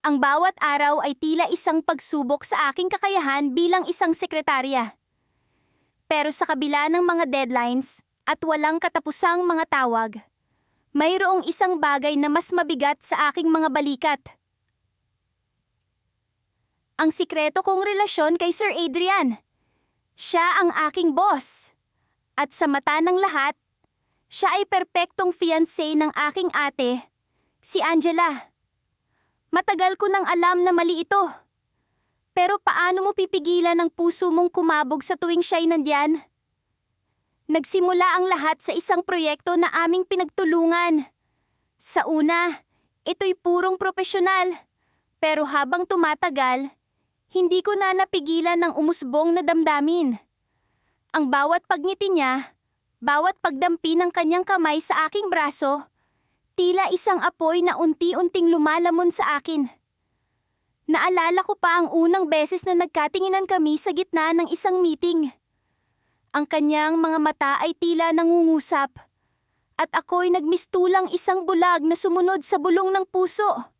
Ang bawat araw ay tila isang pagsubok sa aking kakayahan bilang isang sekretarya. Pero sa kabila ng mga deadlines at walang katapusang mga tawag, mayroong isang bagay na mas mabigat sa aking mga balikat. Ang sikreto kong relasyon kay Sir Adrian. Siya ang aking boss. At sa mata ng lahat, siya ay perpektong fiancé ng aking ate, si Angela. Matagal ko nang alam na mali ito. Pero paano mo pipigilan ang puso mong kumabog sa tuwing siya'y nandiyan? Nagsimula ang lahat sa isang proyekto na aming pinagtulungan. Sa una, ito'y purong propesyonal. Pero habang tumatagal, hindi ko na napigilan ng umusbong na damdamin. Ang bawat pagngiti niya, bawat pagdampi ng kanyang kamay sa aking braso, tila isang apoy na unti-unting lumalamon sa akin. Naalala ko pa ang unang beses na nagkatinginan kami sa gitna ng isang meeting. Ang kanyang mga mata ay tila nangungusap, at ako'y nagmistulang isang bulag na sumunod sa bulong ng puso.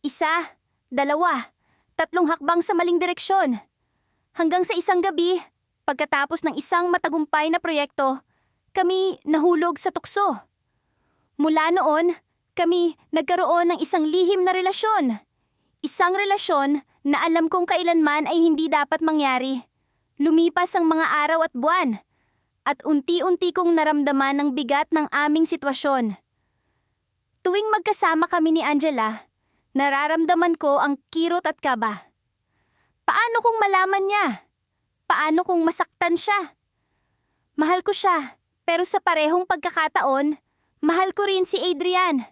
Isa, dalawa, tatlong hakbang sa maling direksyon. Hanggang sa isang gabi, pagkatapos ng isang matagumpay na proyekto, kami nahulog sa tukso. Mula noon, kami nagkaroon ng isang lihim na relasyon. Isang relasyon na alam kong kailanman ay hindi dapat mangyari. Lumipas ang mga araw at buwan, at unti-unti kong naramdaman ang bigat ng aming sitwasyon. Tuwing magkasama kami ni Angela, nararamdaman ko ang kirot at kaba. Paano kung malaman niya? Paano kung masaktan siya? Mahal ko siya, pero sa parehong pagkakataon, mahal ko rin si Adrian.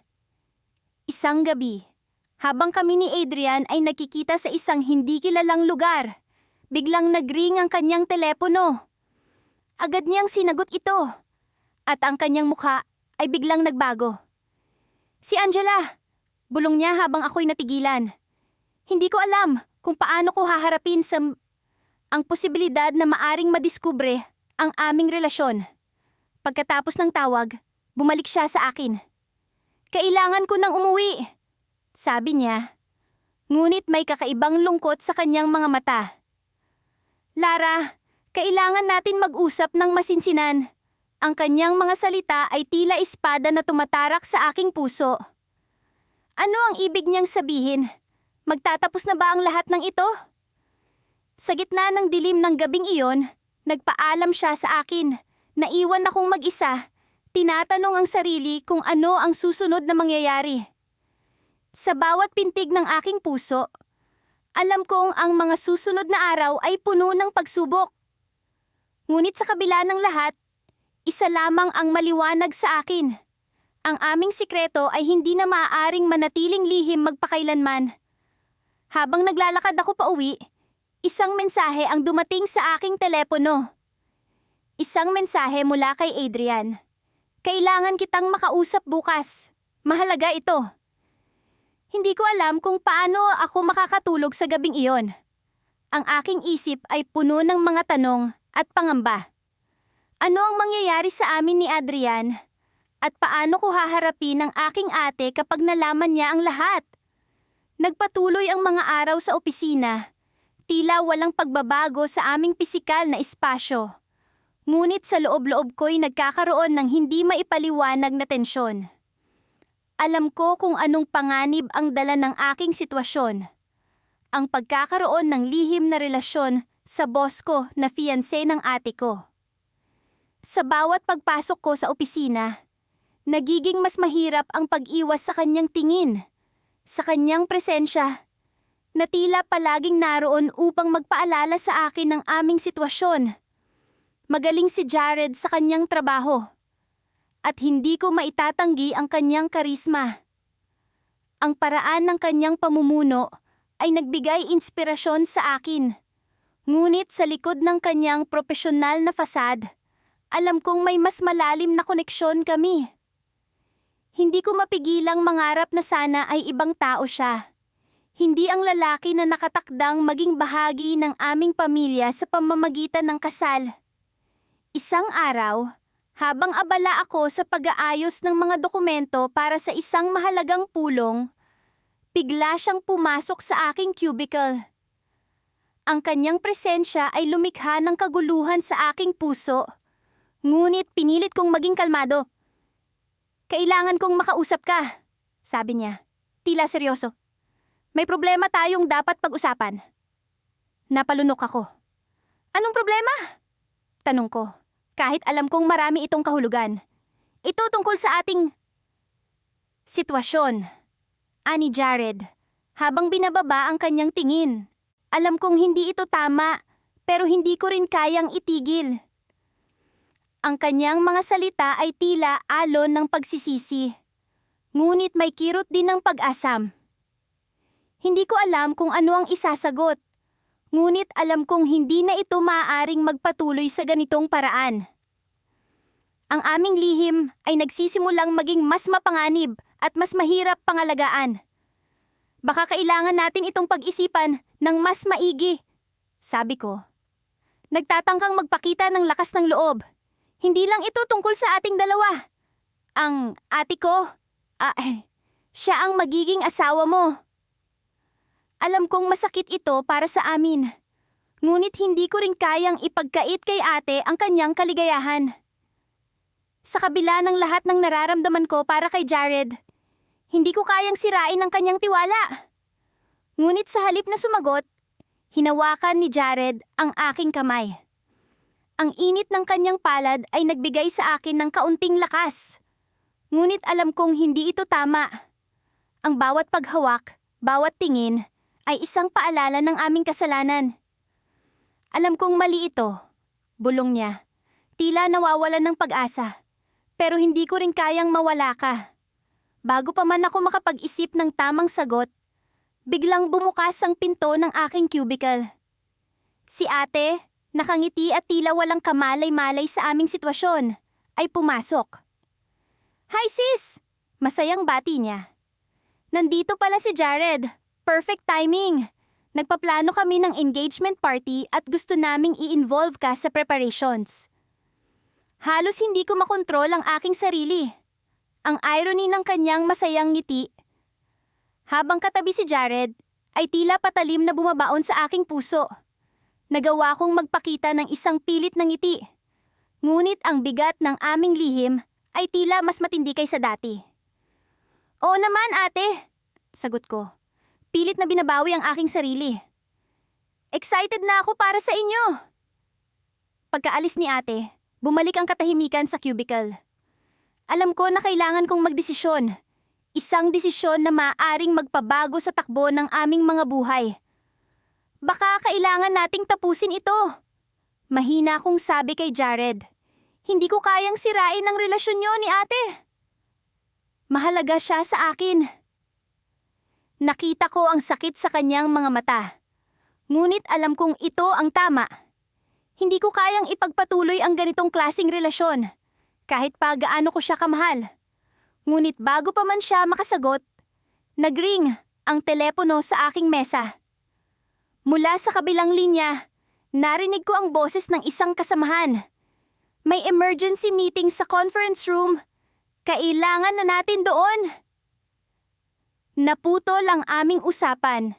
Isang gabi, habang kami ni Adrian ay nakikita sa isang hindi kilalang lugar, biglang nagring ang kanyang telepono. Agad niyang sinagot ito, at ang kanyang mukha ay biglang nagbago. Si Angela, bulong niya habang ako'y natigilan. Hindi ko alam kung paano ko haharapin ang posibilidad na maaring madiskubre ang aming relasyon. Pagkatapos ng tawag, bumalik siya sa akin. Kailangan ko nang umuwi, sabi niya. Ngunit may kakaibang lungkot sa kanyang mga mata. Lara, kailangan natin mag-usap ng masinsinan. Ang kanyang mga salita ay tila espada na tumatarak sa aking puso. Ano ang ibig niyang sabihin? Magtatapos na ba ang lahat ng ito? Sa gitna ng dilim ng gabing iyon, nagpaalam siya sa akin. Naiwan akong mag-isa. Tinatanong ang sarili kung ano ang susunod na mangyayari. Sa bawat pintig ng aking puso, alam kong ang mga susunod na araw ay puno ng pagsubok. Ngunit sa kabila ng lahat, isa lamang ang maliwanag sa akin. Ang aming sikreto ay hindi na maaaring manatiling lihim magpakailanman. Habang naglalakad ako pauwi, isang mensahe ang dumating sa aking telepono. Isang mensahe mula kay Adrian. Kailangan kitang makausap bukas. Mahalaga ito. Hindi ko alam kung paano ako makakatulog sa gabing iyon. Ang aking isip ay puno ng mga tanong at pangamba. Ano ang mangyayari sa amin ni Adrian? At paano ko haharapin ang aking ate kapag nalaman niya ang lahat? Nagpatuloy ang mga araw sa opisina. Tila walang pagbabago sa aming pisikal na espasyo. Ngunit sa loob-loob ko'y nagkakaroon ng hindi maipaliwanag na tensyon. Alam ko kung anong panganib ang dala ng aking sitwasyon. Ang pagkakaroon ng lihim na relasyon sa boss ko na fiancé ng ate ko. Sa bawat pagpasok ko sa opisina, nagiging mas mahirap ang pag-iwas sa kanyang tingin, sa kanyang presensya, na tila palaging naroon upang magpaalala sa akin ng aming sitwasyon. Magaling si Jared sa kanyang trabaho. At hindi ko maitatanggi ang kanyang karisma. Ang paraan ng kanyang pamumuno ay nagbigay inspirasyon sa akin. Ngunit sa likod ng kanyang propesyonal na fasad, alam kong may mas malalim na koneksyon kami. Hindi ko mapigilang mangarap na sana ay ibang tao siya. Hindi ang lalaki na nakatakdang maging bahagi ng aming pamilya sa pamamagitan ng kasal. Isang araw, habang abala ako sa pag-aayos ng mga dokumento para sa isang mahalagang pulong, bigla siyang pumasok sa aking cubicle. Ang kanyang presensya ay lumikha ng kaguluhan sa aking puso. Ngunit pinilit kong maging kalmado. "Kailangan kong makausap ka," sabi niya. Tila seryoso. "May problema tayong dapat pag-usapan." Napalunok ako. "Anong problema?" tanong ko, kahit alam kong marami itong kahulugan. "Ito tungkol sa ating sitwasyon," ani Jared, habang binababa ang kanyang tingin. Alam kong hindi ito tama, pero hindi ko rin kayang itigil. Ang kanyang mga salita ay tila alon ng pagsisisi. Ngunit may kirot din ng pag-asam. Hindi ko alam kung ano ang isasagot. Ngunit alam kong hindi na ito maaaring magpatuloy sa ganitong paraan. Ang aming lihim ay nagsisimulang maging mas mapanganib at mas mahirap pangalagaan. "Baka kailangan natin itong pag-isipan ng mas maigi," sabi ko. Nagtatangkang magpakita ng lakas ng loob. Hindi lang ito tungkol sa ating dalawa. Ang ate ko, siya ang magiging asawa mo. Alam kong masakit ito para sa amin. Ngunit hindi ko rin kayang ipagkait kay ate ang kanyang kaligayahan. Sa kabila ng lahat ng nararamdaman ko para kay Jared, hindi ko kayang sirain ang kanyang tiwala. Ngunit sa halip na sumagot, hinawakan ni Jared ang aking kamay. Ang init ng kanyang palad ay nagbigay sa akin ng kaunting lakas. Ngunit alam kong hindi ito tama. Ang bawat paghawak, bawat tingin, ay isang paalala ng aming kasalanan. "Alam kong mali ito," bulong niya. Tila nawawalan ng pag-asa. "Pero hindi ko rin kayang mawala ka." Bago pa man ako makapag-isip ng tamang sagot, biglang bumukas ang pinto ng aking cubicle. Si ate, nakangiti at tila walang kamalay-malay sa aming sitwasyon, ay pumasok. "Hi sis!" Masayang bati niya. "Nandito pala si Jared. Perfect timing. Nagpaplano kami ng engagement party at gusto naming i-involve ka sa preparations." Halos hindi ko makontrol ang aking sarili. Ang irony ng kanyang masayang ngiti. Habang katabi si Jared, ay tila patalim na bumabaon sa aking puso. Nagawa kong magpakita ng isang pilit na ngiti. Ngunit ang bigat ng aming lihim ay tila mas matindi kaysa dati. "Oo naman ate," sagot ko. Pilit na binabawi ang aking sarili. "Excited na ako para sa inyo." Pagkaalis ni ate, bumalik ang katahimikan sa cubicle. Alam ko na kailangan kong magdesisyon. Isang desisyon na maaaring magpabago sa takbo ng aming mga buhay. "Baka kailangan nating tapusin ito," mahina kong sabi kay Jared. "Hindi ko kayang sirain ang relasyon niyo ni ate. Mahalaga siya sa akin." Nakita ko ang sakit sa kanyang mga mata. Ngunit alam kong ito ang tama. Hindi ko kayang ipagpatuloy ang ganitong klaseng relasyon, kahit pa gaano ko siya kamahal. Ngunit bago pa man siya makasagot, nagring ang telepono sa aking mesa. Mula sa kabilang linya, narinig ko ang boses ng isang kasamahan. "May emergency meeting sa conference room. Kailangan na natin doon." Naputol ang aming usapan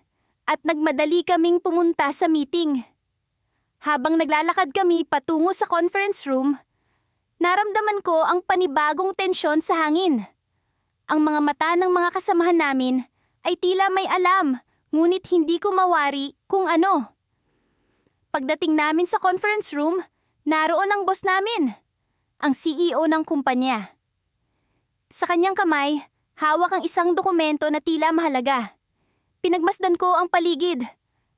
at nagmadali kaming pumunta sa meeting. Habang naglalakad kami patungo sa conference room, naramdaman ko ang panibagong tensyon sa hangin. Ang mga mata ng mga kasamahan namin ay tila may alam, ngunit hindi ko mawari kung ano. Pagdating namin sa conference room, naroon ang boss namin, ang CEO ng kumpanya. Sa kanyang kamay, hawak ang isang dokumento na tila mahalaga. Pinagmasdan ko ang paligid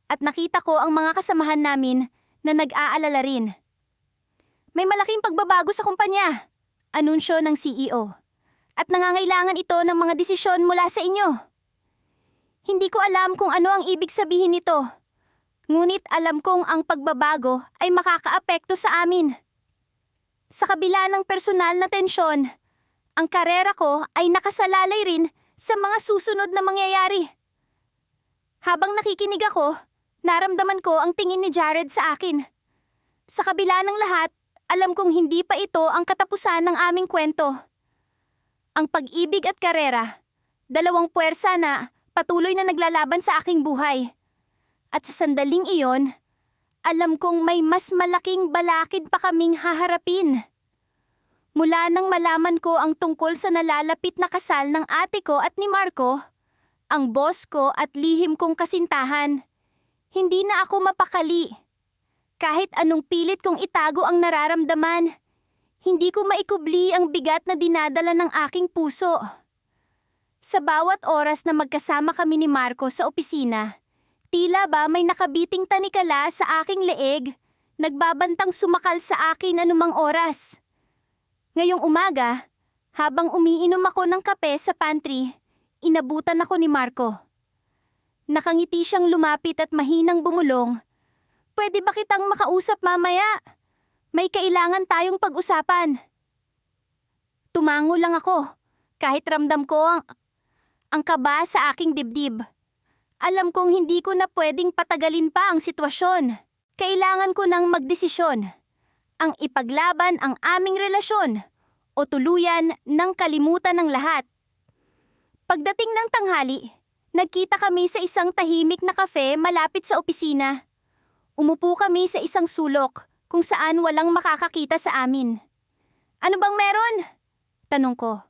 at nakita ko ang mga kasamahan namin na nag-aalala rin. "May malaking pagbabago sa kumpanya," anunsyo ng CEO. "At nangangailangan ito ng mga desisyon mula sa inyo." Hindi ko alam kung ano ang ibig sabihin nito. Ngunit alam kong ang pagbabago ay makakaapekto sa amin. Sa kabila ng personal na tensyon, ang karera ko ay nakasalalay rin sa mga susunod na mangyayari. Habang nakikinig ako, naramdaman ko ang tingin ni Jared sa akin. Sa kabila ng lahat, alam kong hindi pa ito ang katapusan ng aming kwento. Ang pag-ibig at karera, dalawang puwersa na patuloy na naglalaban sa aking buhay. At sa sandaling iyon, alam kong may mas malaking balakid pa kaming haharapin. Mula nang malaman ko ang tungkol sa nalalapit na kasal ng ate ko at ni Marco, ang boss ko at lihim kong kasintahan, hindi na ako mapakali. Kahit anong pilit kong itago ang nararamdaman, hindi ko maikubli ang bigat na dinadala ng aking puso. Sa bawat oras na magkasama kami ni Marco sa opisina, tila ba may nakabiting tanikala sa aking leeg, nagbabantang sumakal sa akin anumang oras. Ngayong umaga, habang umiinom ako ng kape sa pantry, inabutan ako ni Marco. Nakangiti siyang lumapit at mahinang bumulong. Pwede ba kitang makausap mamaya? May kailangan tayong pag-usapan. Tumango lang ako, kahit ramdam ko ang kaba sa aking dibdib. Alam kong hindi ko na pwedeng patagalin pa ang sitwasyon. Kailangan ko nang magdesisyon. Ang ipaglaban ang aming relasyon o tuluyan ng kalimutan ng lahat. Pagdating ng tanghali, nagkita kami sa isang tahimik na kafe malapit sa opisina. Umupo kami sa isang sulok kung saan walang makakakita sa amin. Ano bang meron? Tanong ko.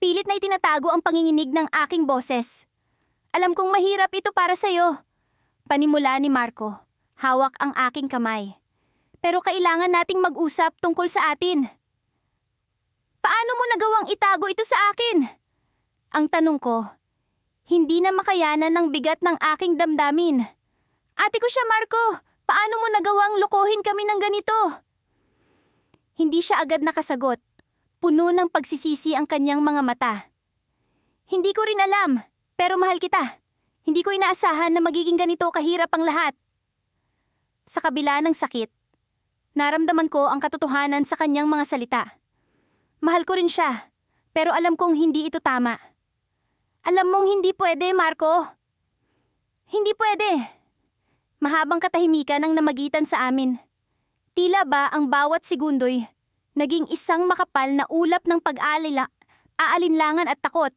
Pilit na itinatago ang panginginig ng aking boses. Alam kong mahirap ito para sa'yo. Panimula ni Marco. Hawak ang aking kamay. Pero kailangan nating mag-usap tungkol sa atin. Paano mo nagawang itago ito sa akin? Ang tanong ko. Hindi na makayanan ng bigat ng aking damdamin. Ate ko siya, Marco. Paano mo nagawang lokohin kami ng ganito? Hindi siya agad nakasagot. Puno ng pagsisisi ang kanyang mga mata. Hindi ko rin alam, pero mahal kita. Hindi ko inaasahan na magiging ganito kahirap ang lahat. Sa kabila ng sakit, naramdaman ko ang katotohanan sa kanyang mga salita. Mahal ko rin siya, pero alam kong hindi ito tama. Alam mong hindi pwede, Marco. Hindi pwede. Mahabang katahimikan ang namagitan sa amin. Tila ba ang bawat segundo'y naging isang makapal na ulap ng aalinlangan at takot.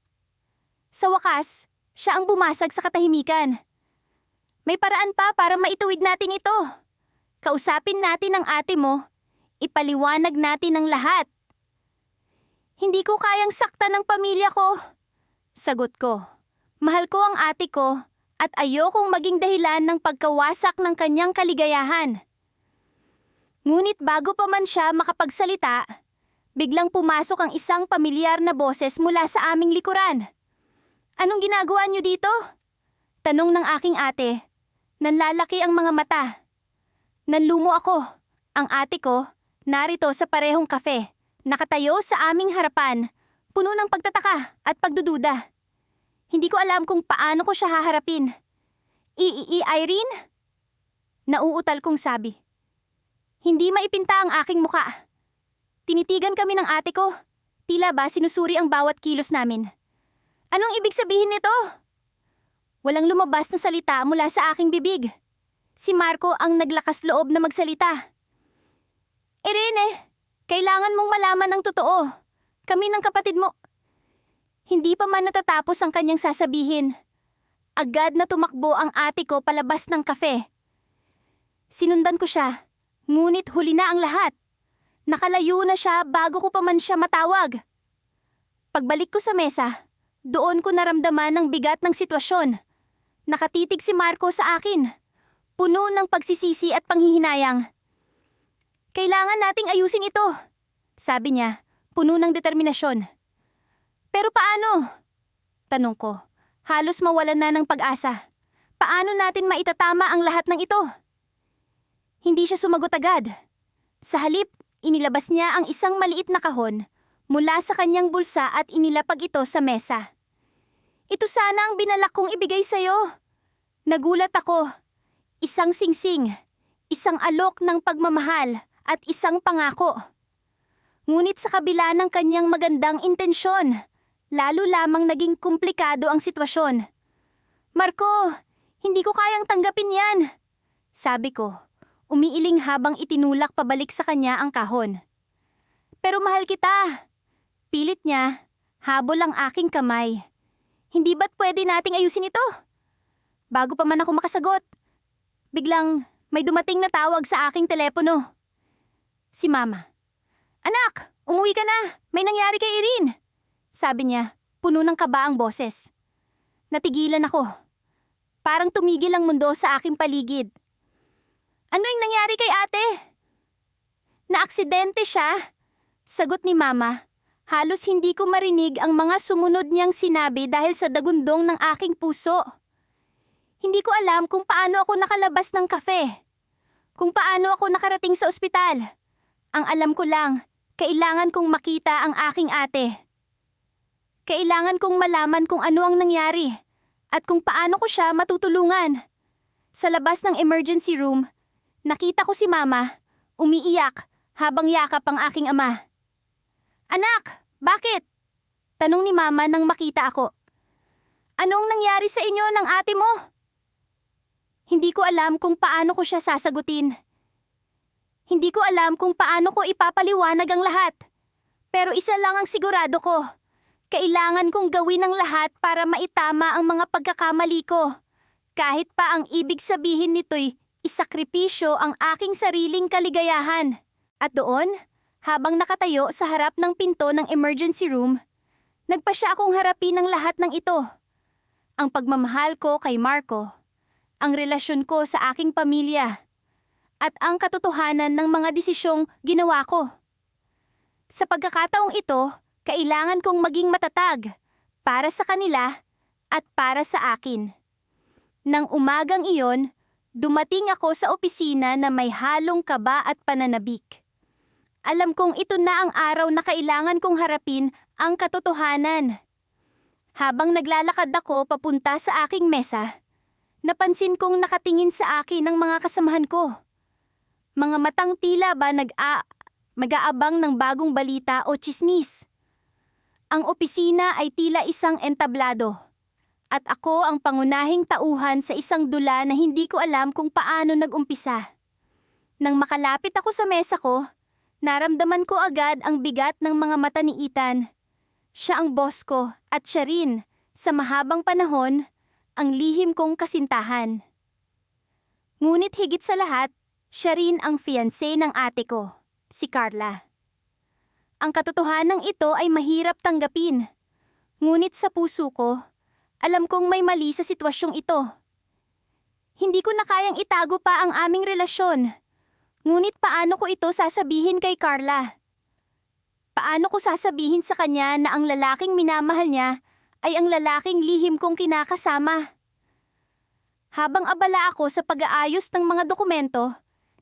Sa wakas, siya ang bumasag sa katahimikan. May paraan pa para maituwid natin ito. Kausapin natin ang ate mo. Ipaliwanag natin ang lahat. Hindi ko kayang saktan ng pamilya ko. Sagot ko. Mahal ko ang ate ko at ayokong maging dahilan ng pagkawasak ng kanyang kaligayahan. Ngunit bago pa man siya makapagsalita, biglang pumasok ang isang pamilyar na boses mula sa aming likuran. Anong ginagawa niyo dito? Tanong ng aking ate. Nanlalaki ang mga mata. Nanlumo ako. Ang ate ko, narito sa parehong kafe, nakatayo sa aming harapan, puno ng pagtataka at pagdududa. Hindi ko alam kung paano ko siya haharapin. Irene? Nauutal kong sabi. Hindi maipinta ang aking muka. Tinitigan kami ng ate ko. Tila ba sinusuri ang bawat kilos namin. Anong ibig sabihin nito? Walang lumabas na salita mula sa aking bibig. Si Marco ang naglakas loob na magsalita. Irene, kailangan mong malaman ang totoo. Kami ng kapatid mo. Hindi pa man natatapos ang kanyang sasabihin. Agad na tumakbo ang ate ko palabas ng kafe. Sinundan ko siya. Ngunit huli na ang lahat. Nakalayo na siya bago ko pa man siya matawag. Pagbalik ko sa mesa, doon ko naramdaman ang bigat ng sitwasyon. Nakatitig si Marco sa akin, puno ng pagsisisi at panghihinayang. Kailangan nating ayusin ito, sabi niya, puno ng determinasyon. Pero paano? Tanong ko, halos mawalan na ng pag-asa. Paano natin maitatama ang lahat ng ito? Hindi siya sumagot agad. Sa halip, inilabas niya ang isang maliit na kahon mula sa kanyang bulsa at inilapag ito sa mesa. Ito sana ang binalak kong ibigay sa'yo. Nagulat ako. Isang singsing, isang alok ng pagmamahal at isang pangako. Ngunit sa kabila ng kanyang magandang intensyon, lalo lamang naging komplikado ang sitwasyon. Marco, hindi ko kayang tanggapin yan, sabi ko. Umiiling habang itinulak pabalik sa kanya ang kahon. Pero mahal kita. Pilit niya, habol ang aking kamay. Hindi ba't pwede nating ayusin ito? Bago pa man ako makasagot, biglang may dumating na tawag sa aking telepono. Si Mama. Anak, umuwi ka na. May nangyari kay Irene. Sabi niya, puno ng kaba ang boses. Natigilan ako. Parang tumigil ang mundo sa aking paligid. Ano yung nangyari kay ate? Naaksidente siya. Sagot ni Mama. Halos hindi ko marinig ang mga sumunod niyang sinabi dahil sa dagundong ng aking puso. Hindi ko alam kung paano ako nakalabas ng kafe. Kung paano ako nakarating sa ospital. Ang alam ko lang, kailangan kong makita ang aking ate. Kailangan kong malaman kung ano ang nangyari at kung paano ko siya matutulungan. Sa labas ng emergency room, nakita ko si Mama, umiiyak habang yakap ang aking ama. Anak, bakit? Tanong ni Mama nang makita ako. Anong nangyari sa inyo ng ate mo? Hindi ko alam kung paano ko siya sasagutin. Hindi ko alam kung paano ko ipapaliwanag ang lahat. Pero isa lang ang sigurado ko. Kailangan kong gawin ang lahat para maitama ang mga pagkakamali ko. Kahit pa ang ibig sabihin nito'y isakripisyo ang aking sariling kaligayahan. At doon, habang nakatayo sa harap ng pinto ng emergency room, nagpasya akong harapin ang lahat ng ito. Ang pagmamahal ko kay Marco, ang relasyon ko sa aking pamilya, at ang katotohanan ng mga desisyong ginawa ko. Sa pagkakataong ito, kailangan kong maging matatag para sa kanila at para sa akin. Nang umagang iyon, dumating ako sa opisina na may halong kaba at pananabik. Alam kong ito na ang araw na kailangan kong harapin ang katotohanan. Habang naglalakad ako papunta sa aking mesa, napansin kong nakatingin sa akin ang mga kasamahan ko. Mga matang tila ba mag-aabang ng bagong balita o tsismis. Ang opisina ay tila isang entablado. At ako ang pangunahing tauhan sa isang dula na hindi ko alam kung paano nag-umpisa. Nang makalapit ako sa mesa ko, naramdaman ko agad ang bigat ng mga mata ni Ethan. Siya ang boss ko at siya rin, sa mahabang panahon, ang lihim kong kasintahan. Ngunit higit sa lahat, siya rin ang fiancé ng ate ko, si Carla. Ang katotohanan ito ay mahirap tanggapin. Ngunit sa puso ko, alam kong may mali sa sitwasyong ito. Hindi ko na kayang itago pa ang aming relasyon. Ngunit paano ko ito sasabihin kay Carla? Paano ko sasabihin sa kanya na ang lalaking minamahal niya ay ang lalaking lihim kong kinakasama? Habang abala ako sa pag-aayos ng mga dokumento,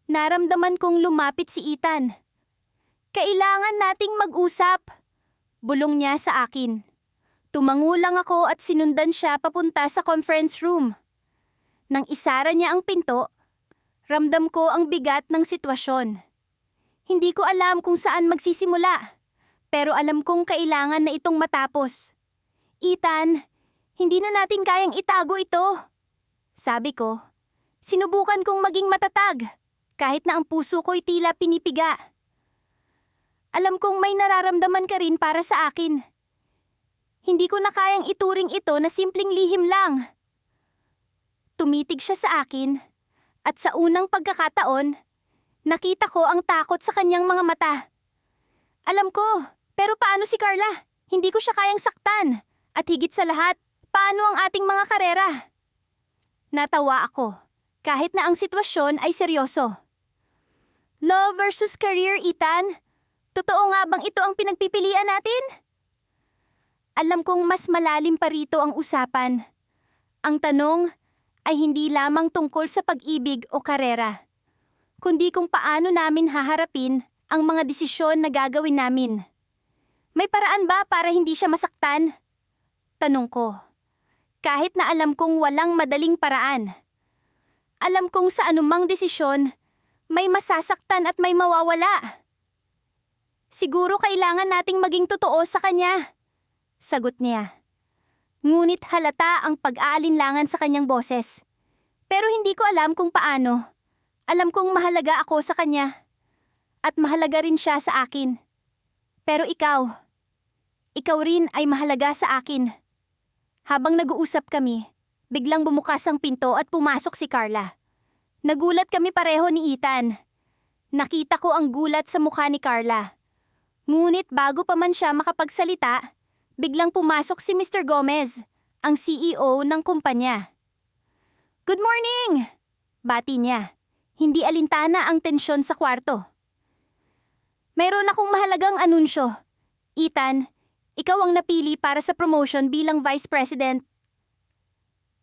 naramdaman kong lumapit si Ethan. Kailangan nating mag-usap, bulong niya sa akin. Tumango lang ako at sinundan siya papunta sa conference room. Nang isara niya ang pinto, ramdam ko ang bigat ng sitwasyon. Hindi ko alam kung saan magsisimula, pero alam kong kailangan na itong matapos. Ethan, hindi na natin kayang itago ito. Sabi ko, sinubukan kong maging matatag, kahit na ang puso ko'y tila pinipiga. Alam kong may nararamdaman ka rin para sa akin. Hindi ko na kayang ituring ito na simpleng lihim lang. Tumitig siya sa akin, at sa unang pagkakataon, nakita ko ang takot sa kanyang mga mata. Alam ko, pero paano si Carla? Hindi ko siya kayang saktan. At higit sa lahat, paano ang ating mga karera? Natawa ako, kahit na ang sitwasyon ay seryoso. Love versus career, Ethan? Totoo nga bang ito ang pinagpipilian natin? Alam kong mas malalim pa rito ang usapan. Ang tanong ay hindi lamang tungkol sa pag-ibig o karera, kundi kung paano namin haharapin ang mga desisyon na gagawin namin. May paraan ba para hindi siya masaktan? Tanong ko. Kahit na alam kong walang madaling paraan. Alam kong sa anumang desisyon, may masasaktan at may mawawala. Siguro kailangan nating maging totoo sa kanya. Sagot niya. Ngunit halata ang pag-aalinlangan sa kanyang boses. Pero hindi ko alam kung paano. Alam kong mahalaga ako sa kanya. At mahalaga rin siya sa akin. Pero ikaw rin ay mahalaga sa akin. Habang nag-uusap kami, biglang bumukas ang pinto at pumasok si Carla. Nagulat kami pareho ni Ethan. Nakita ko ang gulat sa mukha ni Carla. Ngunit bago pa man siya makapagsalita, biglang pumasok si Mr. Gomez, ang CEO ng kumpanya. "Good morning!" Bati niya. Hindi alintana ang tensyon sa kwarto. "Meron akong mahalagang anunsyo. Ethan, ikaw ang napili para sa promotion bilang Vice President."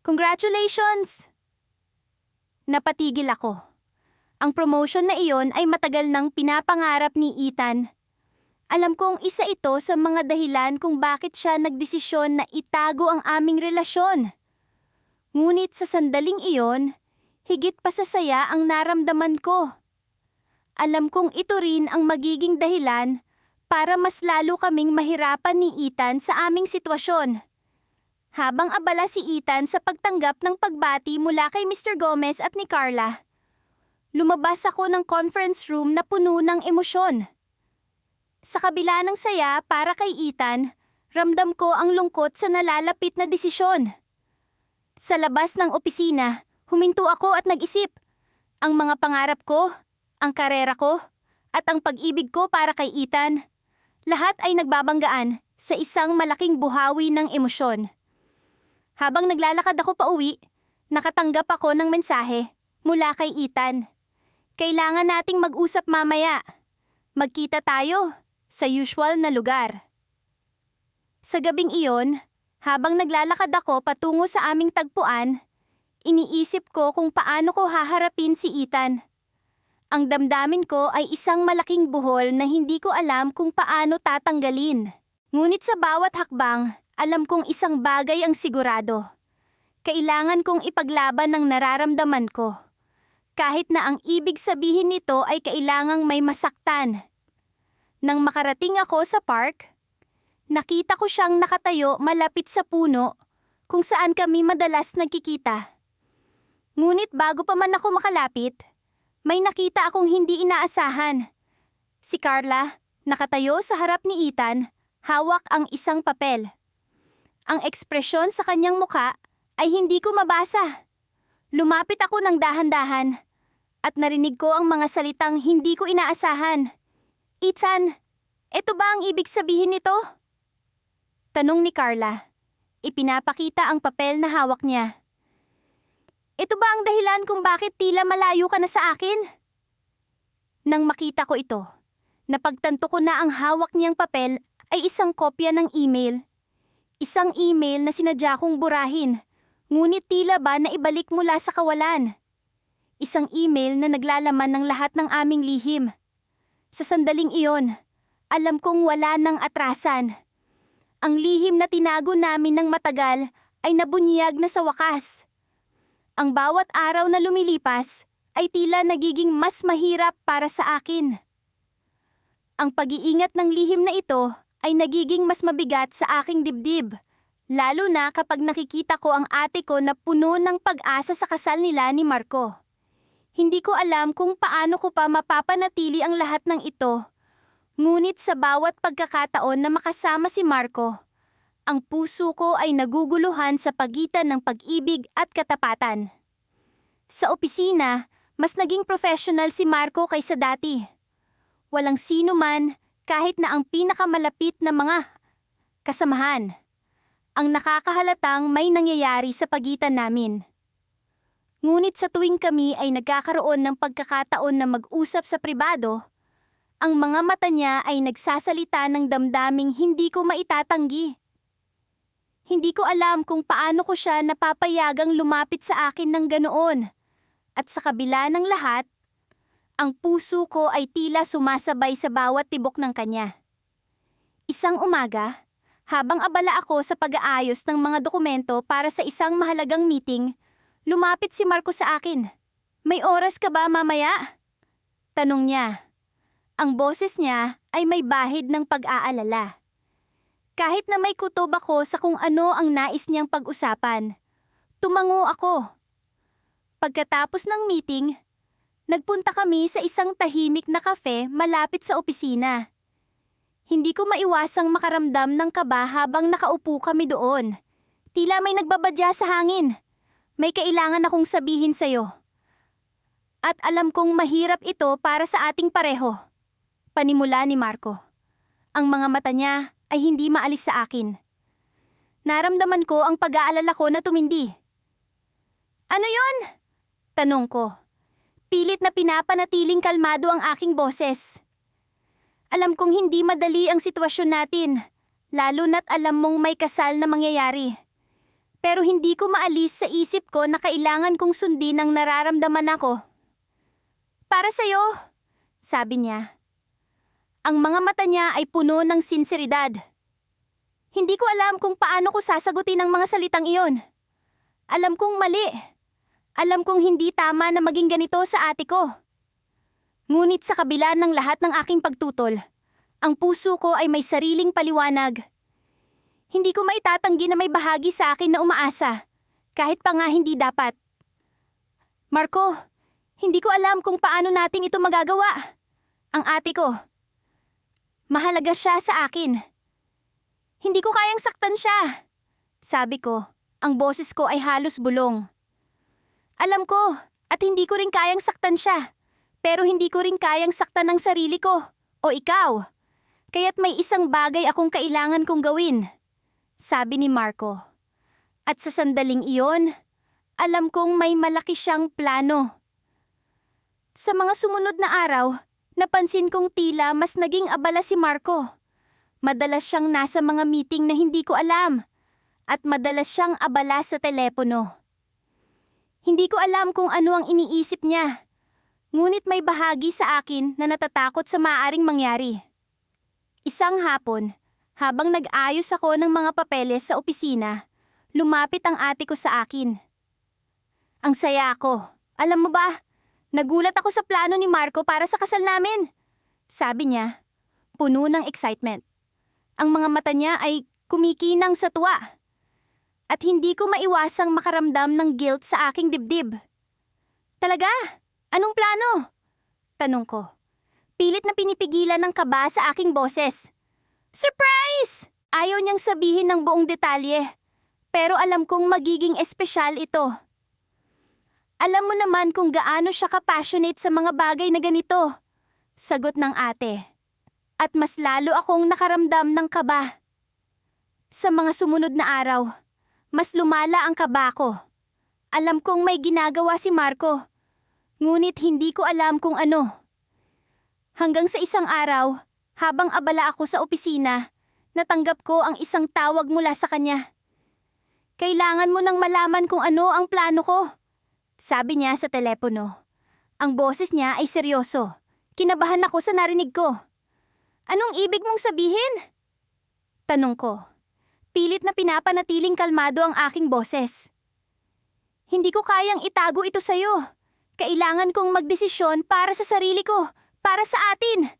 "Congratulations!" Napatigil ako. Ang promotion na iyon ay matagal nang pinapangarap ni Ethan. Alam kong isa ito sa mga dahilan kung bakit siya nagdesisyon na itago ang aming relasyon. Ngunit sa sandaling iyon, higit pa sa saya ang naramdaman ko. Alam kong ito rin ang magiging dahilan para mas lalo kaming mahirapan ni Ethan sa aming sitwasyon. Habang abala si Ethan sa pagtanggap ng pagbati mula kay Mr. Gomez at ni Carla, lumabas ako ng conference room na puno ng emosyon. Sa kabila ng saya para kay Ethan, ramdam ko ang lungkot sa nalalapit na desisyon. Sa labas ng opisina, huminto ako at nag-isip. Ang mga pangarap ko, ang karera ko, at ang pag-ibig ko para kay Ethan, lahat ay nagbabanggaan sa isang malaking buhawi ng emosyon. Habang naglalakad ako pauwi, nakatanggap ako ng mensahe mula kay Ethan. "Kailangan nating mag-usap mamaya. Magkita tayo sa usual na lugar." Sa gabing iyon, habang naglalakad ako patungo sa aming tagpuan, iniisip ko kung paano ko haharapin si Ethan. Ang damdamin ko ay isang malaking buhol na hindi ko alam kung paano tatanggalin. Ngunit sa bawat hakbang, alam kong isang bagay ang sigurado. Kailangan kong ipaglaban ang nararamdaman ko. Kahit na ang ibig sabihin nito ay kailangang may masaktan. Nang makarating ako sa park, nakita ko siyang nakatayo malapit sa puno kung saan kami madalas nagkikita. Ngunit bago pa man ako makalapit, may nakita akong hindi inaasahan. Si Carla, nakatayo sa harap ni Ethan, hawak ang isang papel. Ang ekspresyon sa kanyang mukha ay hindi ko mabasa. Lumapit ako ng dahan-dahan at narinig ko ang mga salitang hindi ko inaasahan. "Ethan, ito ba ang ibig sabihin nito?" Tanong ni Carla. Ipinapakita ang papel na hawak niya. "Ito ba ang dahilan kung bakit tila malayo ka na sa akin?" Nang makita ko ito, napagtanto ko na ang hawak niyang papel ay isang kopya ng email. Isang email na sinadya kong burahin, ngunit tila ba na ibalik mula sa kawalan. Isang email na naglalaman ng lahat ng aming lihim. Sa sandaling iyon, alam kong wala nang atrasan. Ang lihim na tinago namin ng matagal ay nabunyag na sa wakas. Ang bawat araw na lumilipas ay tila nagiging mas mahirap para sa akin. Ang pag-iingat ng lihim na ito ay nagiging mas mabigat sa aking dibdib, lalo na kapag nakikita ko ang ate ko na puno ng pag-asa sa kasal nila ni Marco. Hindi ko alam kung paano ko pa mapapanatili ang lahat ng ito, ngunit sa bawat pagkakataon na makasama si Marco, ang puso ko ay naguguluhan sa pagitan ng pag-ibig at katapatan. Sa opisina, mas naging professional si Marco kaysa dati. Walang sino man, kahit na ang pinakamalapit na mga kasamahan, ang nakakahalatang may nangyayari sa pagitan namin. Ngunit sa tuwing kami ay nagkakaroon ng pagkakataon na mag-usap sa pribado, ang mga mata niya ay nagsasalita ng damdaming hindi ko maitatanggi. Hindi ko alam kung paano ko siya napapayagang lumapit sa akin ng ganoon. At sa kabila ng lahat, ang puso ko ay tila sumasabay sa bawat tibok ng kanya. Isang umaga, habang abala ako sa pag-aayos ng mga dokumento para sa isang mahalagang meeting, lumapit si Marco sa akin. "May oras ka ba mamaya?" Tanong niya. Ang boses niya ay may bahid ng pag-aalala. Kahit na may kutob ako sa kung ano ang nais niyang pag-usapan, tumango ako. Pagkatapos ng meeting, nagpunta kami sa isang tahimik na kafe malapit sa opisina. Hindi ko maiwasang makaramdam ng kaba habang nakaupo kami doon, Tila may nagbabadya sa hangin. May kailangan akong sabihin sa'yo. At alam kong mahirap ito para sa ating pareho. Panimula ni Marco. Ang mga mata niya ay hindi maalis sa akin. Naramdaman ko ang pag-aalala ko na tumindi. Ano yon? Tanong ko. Pilit na pinapanatiling kalmado ang aking boses. Alam kong hindi madali ang sitwasyon natin, lalo na't alam mong may kasal na mangyayari. Pero hindi ko maalis sa isip ko na kailangan kong sundin ang nararamdaman ako. Para sa'yo, sabi niya. Ang mga mata niya ay puno ng sinseridad. Hindi ko alam kung paano ko sasagutin ang mga salitang iyon. Alam kong mali. Alam kong hindi tama na maging ganito sa ate ko. Ngunit sa kabila ng lahat ng aking pagtutol, ang puso ko ay may sariling paliwanag. Hindi ko maitatanggi na may bahagi sa akin na umaasa, kahit pa nga hindi dapat. Marco, hindi ko alam kung paano natin ito magagawa. Ang ate ko. Mahalaga siya sa akin. Hindi ko kayang saktan siya. Sabi ko, ang boses ko ay halos bulong. Alam ko, at hindi ko rin kayang saktan siya. Pero hindi ko rin kayang saktan ang sarili ko, o ikaw. Kaya't may isang bagay akong kailangan kong gawin. Sabi ni Marco. At sa sandaling iyon, alam kong may malaki siyang plano. Sa mga sumunod na araw, napansin kong tila mas naging abala si Marco. Madalas siyang nasa mga meeting na hindi ko alam. At madalas siyang abala sa telepono. Hindi ko alam kung ano ang iniisip niya. Ngunit may bahagi sa akin na natatakot sa maaaring mangyari. Isang hapon, habang nag-ayos ako ng mga papeles sa opisina, lumapit ang ate ko sa akin. Ang saya ako. Alam mo ba, nagulat ako sa plano ni Marco para sa kasal namin. Sabi niya, puno ng excitement. Ang mga mata niya ay kumikinang sa tuwa. At hindi ko maiwasang makaramdam ng guilt sa aking dibdib. Talaga? Anong plano? Tanong ko. Pilit na pinipigilan ng kaba sa aking boses. Surprise! Ayaw niyang sabihin ng buong detalye. Pero alam kong magiging espesyal ito. Alam mo naman kung gaano siya ka-passionate sa mga bagay na ganito. Sagot ng ate. At mas lalo akong nakaramdam ng kaba. Sa mga sumunod na araw, mas lumala ang kaba ko. Alam kong may ginagawa si Marco. Ngunit hindi ko alam kung ano. Hanggang sa isang araw, habang abala ako sa opisina, natanggap ko ang isang tawag mula sa kanya. Kailangan mo nang malaman kung ano ang plano ko. Sabi niya sa telepono. Ang boses niya ay seryoso. Kinabahan ako sa narinig ko. Anong ibig mong sabihin? Tanong ko. Pilit na pinapanatiling kalmado ang aking boses. Hindi ko kayang itago ito sa'yo. Kailangan kong magdesisyon para sa sarili ko, para sa atin.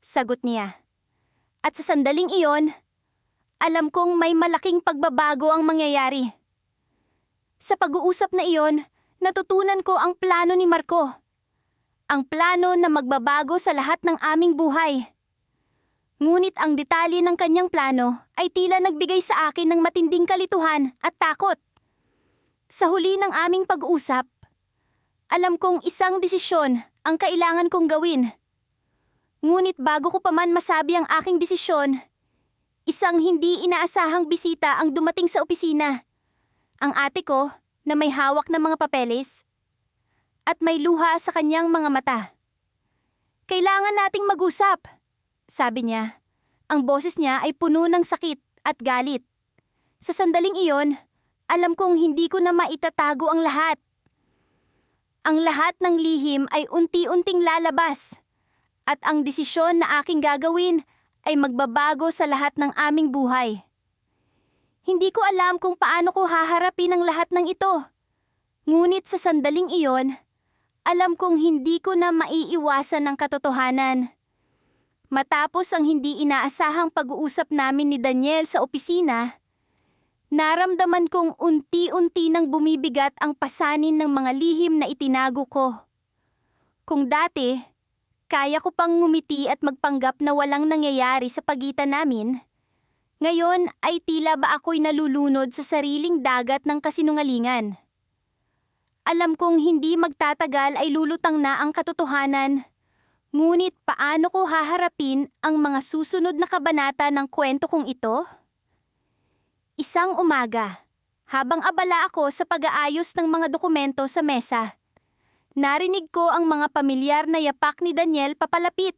Sagot niya. At sa sandaling iyon, alam kong may malaking pagbabago ang mangyayari. Sa pag-uusap na iyon, natutunan ko ang plano ni Marco. Ang plano na magbabago sa lahat ng aming buhay. Ngunit ang detalye ng kanyang plano ay tila nagbigay sa akin ng matinding kalituhan at takot. Sa huli ng aming pag-usap, alam kong isang desisyon ang kailangan kong gawin. Ngunit bago ko pa man masabi ang aking desisyon, isang hindi inaasahang bisita ang dumating sa opisina. Ang ate ko na may hawak ng mga papeles at may luha sa kanyang mga mata. Kailangan nating mag-usap, sabi niya. Ang boses niya ay puno ng sakit at galit. Sa sandaling iyon, alam kong hindi ko na maitatago ang lahat. Ang lahat ng lihim ay unti-unting lalabas. At ang desisyon na aking gagawin ay magbabago sa lahat ng aming buhay. Hindi ko alam kung paano ko haharapin ang lahat ng ito. Ngunit sa sandaling iyon, alam kong hindi ko na maiiwasan ang katotohanan. Matapos ang hindi inaasahang pag-uusap namin ni Daniel sa opisina, naramdaman kong unti-unti nang bumibigat ang pasanin ng mga lihim na itinago ko. Kung dati, kaya ko pang ngumiti at magpanggap na walang nangyayari sa pagitan namin, Ngayon ay tila ba ako'y nalulunod sa sariling dagat ng kasinungalingan. Alam kong hindi magtatagal ay lulutang na ang katotohanan. Ngunit paano ko haharapin ang mga susunod na kabanata ng kwento kong ito? Isang umaga, habang abala ako sa pag-aayos ng mga dokumento sa mesa, narinig ko ang mga pamilyar na yapak ni Daniel papalapit.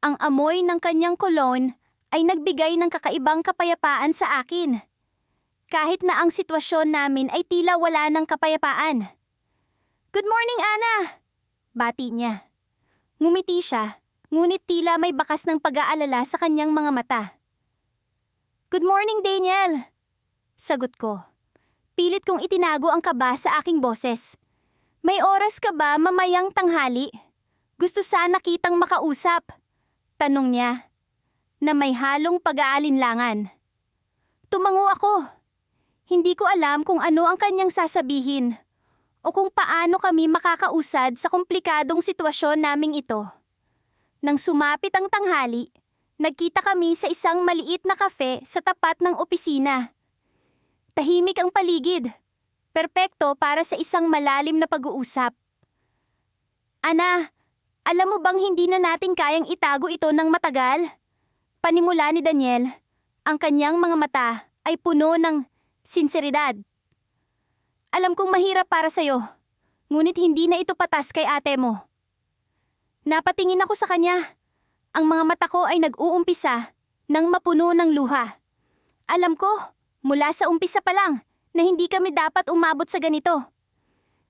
Ang amoy ng kanyang cologne ay nagbigay ng kakaibang kapayapaan sa akin. Kahit na ang sitwasyon namin ay tila wala ng kapayapaan. "Good morning, Ana!" Bati niya. Ngumiti siya, ngunit tila may bakas ng pag-aalala sa kanyang mga mata. "Good morning, Daniel!" Sagot ko. Pilit kong itinago ang kaba sa aking boses. "May oras ka ba mamayang tanghali? Gusto sana kitang makausap." Tanong niya, na may halong pag-aalinlangan. Tumango ako. Hindi ko alam kung ano ang kanyang sasabihin o kung paano kami makakausad sa komplikadong sitwasyon naming ito. Nang sumapit ang tanghali, nagkita kami sa isang maliit na kafe sa tapat ng opisina. Tahimik ang paligid, perpekto para sa isang malalim na pag-uusap. "Ana, alam mo bang hindi na natin kayang itago ito ng matagal?" Panimula ni Daniel, ang kanyang mga mata ay puno ng sinseridad. "Alam kong mahirap para sa'yo, ngunit hindi na ito patas kay ate mo." Napatingin ako sa kanya. Ang mga mata ko ay nag-uumpisa nang mapuno ng luha. Alam ko, mula sa umpisa pa lang, na hindi kami dapat umabot sa ganito.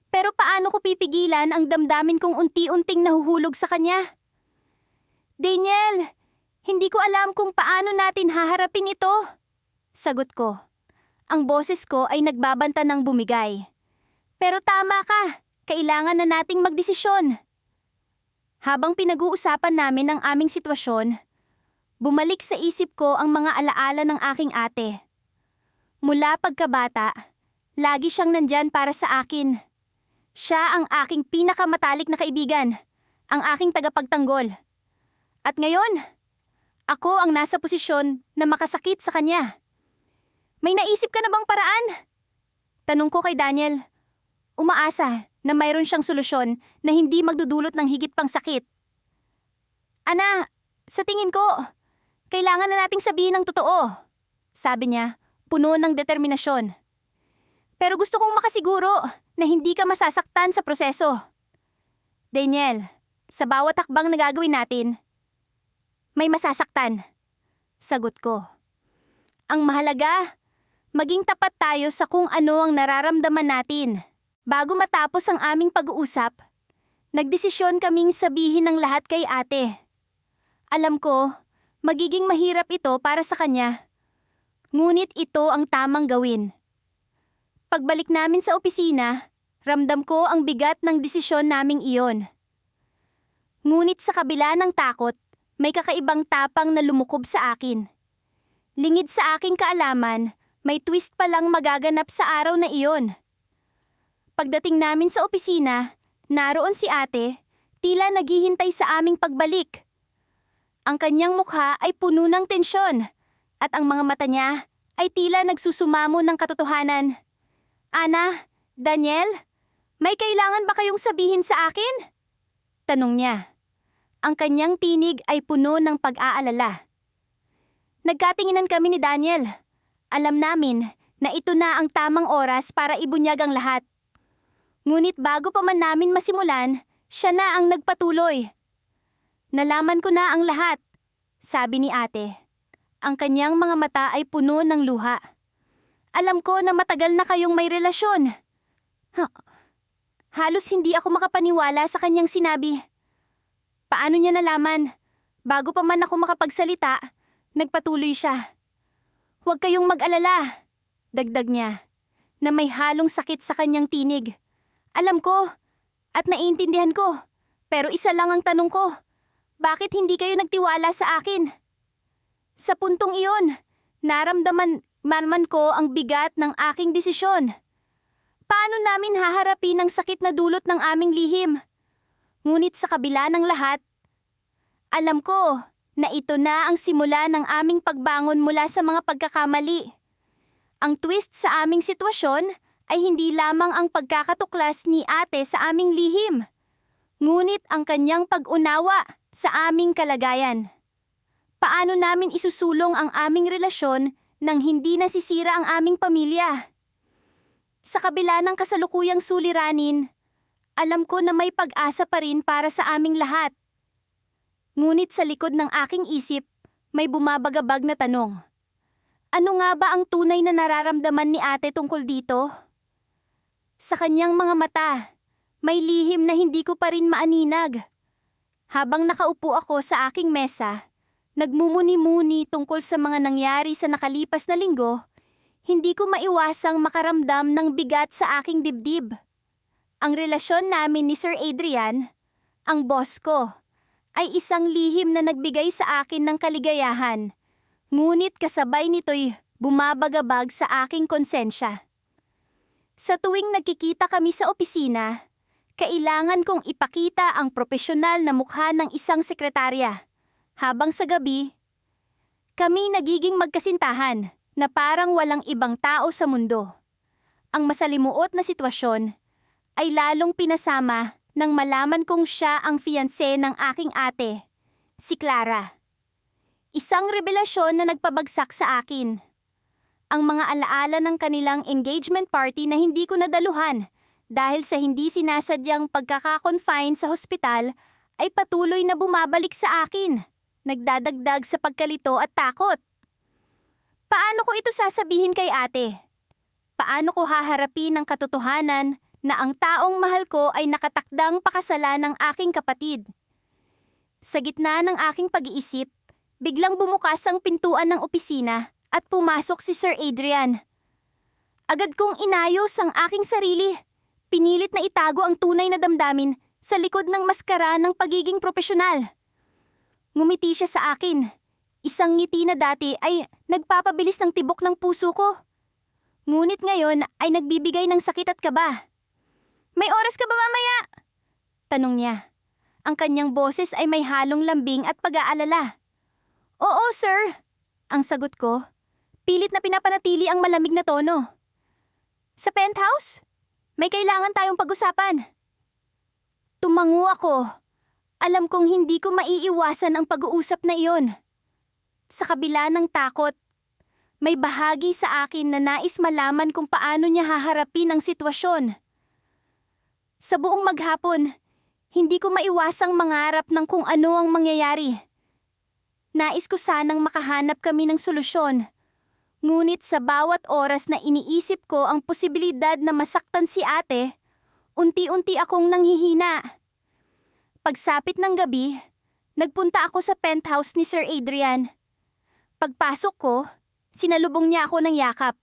Pero paano ko pipigilan ang damdamin kong unti-unting nahuhulog sa kanya? "Daniel, hindi ko alam kung paano natin haharapin ito." Sagot ko. Ang boses ko ay nagbabanta ng bumigay. "Pero tama ka, kailangan na nating magdesisyon." Habang pinag-uusapan namin ang aming sitwasyon, bumalik sa isip ko ang mga alaala ng aking ate. Mula pagkabata, lagi siyang nandyan para sa akin. Siya ang aking pinakamatalik na kaibigan, ang aking tagapagtanggol. At ngayon, ako ang nasa posisyon na makasakit sa kanya. "May naisip ka na bang paraan?" Tanong ko kay Daniel. Umaasa na mayroon siyang solusyon na hindi magdudulot ng higit pang sakit. "Ana, sa tingin ko, kailangan na nating sabihin ang totoo," sabi niya, puno ng determinasyon. "Pero gusto kong makasiguro na hindi ka masasaktan sa proseso." "Daniel, sa bawat hakbang na gagawin natin, may masasaktan," sagot ko. Ang mahalaga, maging tapat tayo sa kung ano ang nararamdaman natin. Bago matapos ang aming pag-uusap, nagdesisyon kaming sabihin ng lahat kay ate. Alam ko, magiging mahirap ito para sa kanya. Ngunit ito ang tamang gawin. Pagbalik namin sa opisina, ramdam ko ang bigat ng desisyon naming iyon. Ngunit sa kabila ng takot, may kakaibang tapang na lumukob sa akin. Lingid sa aking kaalaman, may twist palang magaganap sa araw na iyon. Pagdating namin sa opisina, naroon si ate, tila naghihintay sa aming pagbalik. Ang kanyang mukha ay puno ng tensyon, at ang mga mata niya ay tila nagsusumamo ng katotohanan. "Ana, Daniel, may kailangan ba kayong sabihin sa akin?" Tanong niya. Ang kanyang tinig ay puno ng pag-aalala. Nagkatinginan kami ni Daniel. Alam namin na ito na ang tamang oras para ibunyag ang lahat. Ngunit bago pa man namin masimulan, siya na ang nagpatuloy. "Nalaman ko na ang lahat," sabi ni ate. Ang kanyang mga mata ay puno ng luha. "Alam ko na matagal na kayong may relasyon." Halos hindi ako makapaniwala sa kanyang sinabi. Paano niya nalaman? Bago pa man ako makapagsalita, nagpatuloy siya. "Huwag kayong mag-alala," dagdag niya, na may halong sakit sa kanyang tinig. "Alam ko, at naiintindihan ko, pero isa lang ang tanong ko, bakit hindi kayo nagtiwala sa akin?" Sa puntong iyon, naramdaman man ko ang bigat ng aking desisyon. Paano namin haharapin ang sakit na dulot ng aming lihim? Ngunit sa kabila ng lahat, alam ko na ito na ang simula ng aming pagbangon mula sa mga pagkakamali. Ang twist sa aming sitwasyon ay hindi lamang ang pagkakatuklas ni ate sa aming lihim, ngunit ang kanyang pag-unawa sa aming kalagayan. Paano namin isusulong ang aming relasyon nang hindi nasisira ang aming pamilya? Sa kabila ng kasalukuyang suliranin, alam ko na may pag-asa pa rin para sa aming lahat. Ngunit sa likod ng aking isip, may bumabagabag na tanong. Ano nga ba ang tunay na nararamdaman ni ate tungkol dito? Sa kanyang mga mata, may lihim na hindi ko pa rin maaninag. Habang nakaupo ako sa aking mesa, nagmumuni-muni tungkol sa mga nangyari sa nakalipas na linggo, hindi ko maiwasang makaramdam ng bigat sa aking dibdib. Ang relasyon namin ni Sir Adrian, ang boss ko, ay isang lihim na nagbigay sa akin ng kaligayahan, ngunit kasabay nito'y bumabagabag sa aking konsensya. Sa tuwing nagkikita kami sa opisina, kailangan kong ipakita ang propesyonal na mukha ng isang sekretarya. Habang sa gabi, kami nagiging magkasintahan na parang walang ibang tao sa mundo. Ang masalimuot na sitwasyon ay lalong pinasama nang malaman kong siya ang fiancé ng aking ate, si Clara. Isang revelasyon na nagpabagsak sa akin. Ang mga alaala ng kanilang engagement party na hindi ko nadaluhan dahil sa hindi sinasadyang pagkaka-confine sa hospital ay patuloy na bumabalik sa akin, nagdadagdag sa pagkalito at takot. Paano ko ito sasabihin kay ate? Paano ko haharapin ang katotohanan na ang taong mahal ko ay nakatakdang pakasalan ng aking kapatid? Sa gitna ng aking pag-iisip, biglang bumukas ang pintuan ng opisina at pumasok si Sir Adrian. Agad kong inayos ang aking sarili. Pinilit na itago ang tunay na damdamin sa likod ng maskara ng pagiging propesyonal. Ngumiti siya sa akin. Isang ngiti na dati ay nagpapabilis ng tibok ng puso ko. Ngunit ngayon ay nagbibigay ng sakit at kaba. May oras ka ba mamaya? Tanong niya. Ang kanyang boses ay may halong lambing at pag-aalala. Oo, sir. Ang sagot ko, pilit na pinapanatili ang malamig na tono. Sa penthouse? May kailangan tayong pag-usapan. Tumango ako. Alam kong hindi ko maiiwasan ang pag-uusap na iyon. Sa kabila ng takot, may bahagi sa akin na nais malaman kung paano niya haharapin ang sitwasyon. Sa buong maghapon, hindi ko maiwasang mangarap ng kung ano ang mangyayari. Nais ko sanang makahanap kami ng solusyon. Ngunit sa bawat oras na iniisip ko ang posibilidad na masaktan si ate, unti-unti akong nanghihina. Pagsapit ng gabi, nagpunta ako sa penthouse ni Sir Adrian. Pagpasok ko, sinalubong niya ako ng yakap.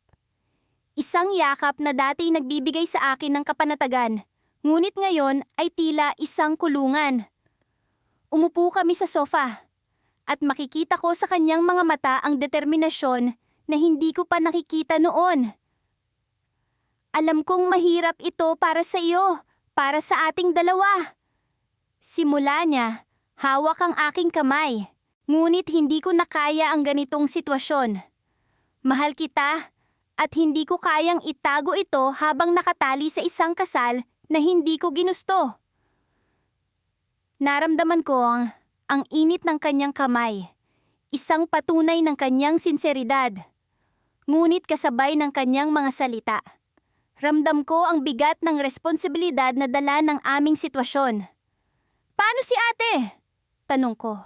Isang yakap na dati nagbibigay sa akin ng kapanatagan, ngunit ngayon ay tila isang kulungan. Umupo kami sa sofa, at makikita ko sa kanyang mga mata ang determinasyon na hindi ko pa nakikita noon. Alam kong mahirap ito para sa iyo, para sa ating dalawa. Simula niya, hawak ang aking kamay, ngunit hindi ko nakaya ang ganitong sitwasyon. Mahal kita, at hindi ko kayang itago ito habang nakatali sa isang kasal na hindi ko ginusto. Naramdaman ko ang init ng kanyang kamay, isang patunay ng kanyang sinseridad. Ngunit kasabay ng kanyang mga salita, ramdam ko ang bigat ng responsibilidad na dala ng aming sitwasyon. Paano si ate? Tanong ko.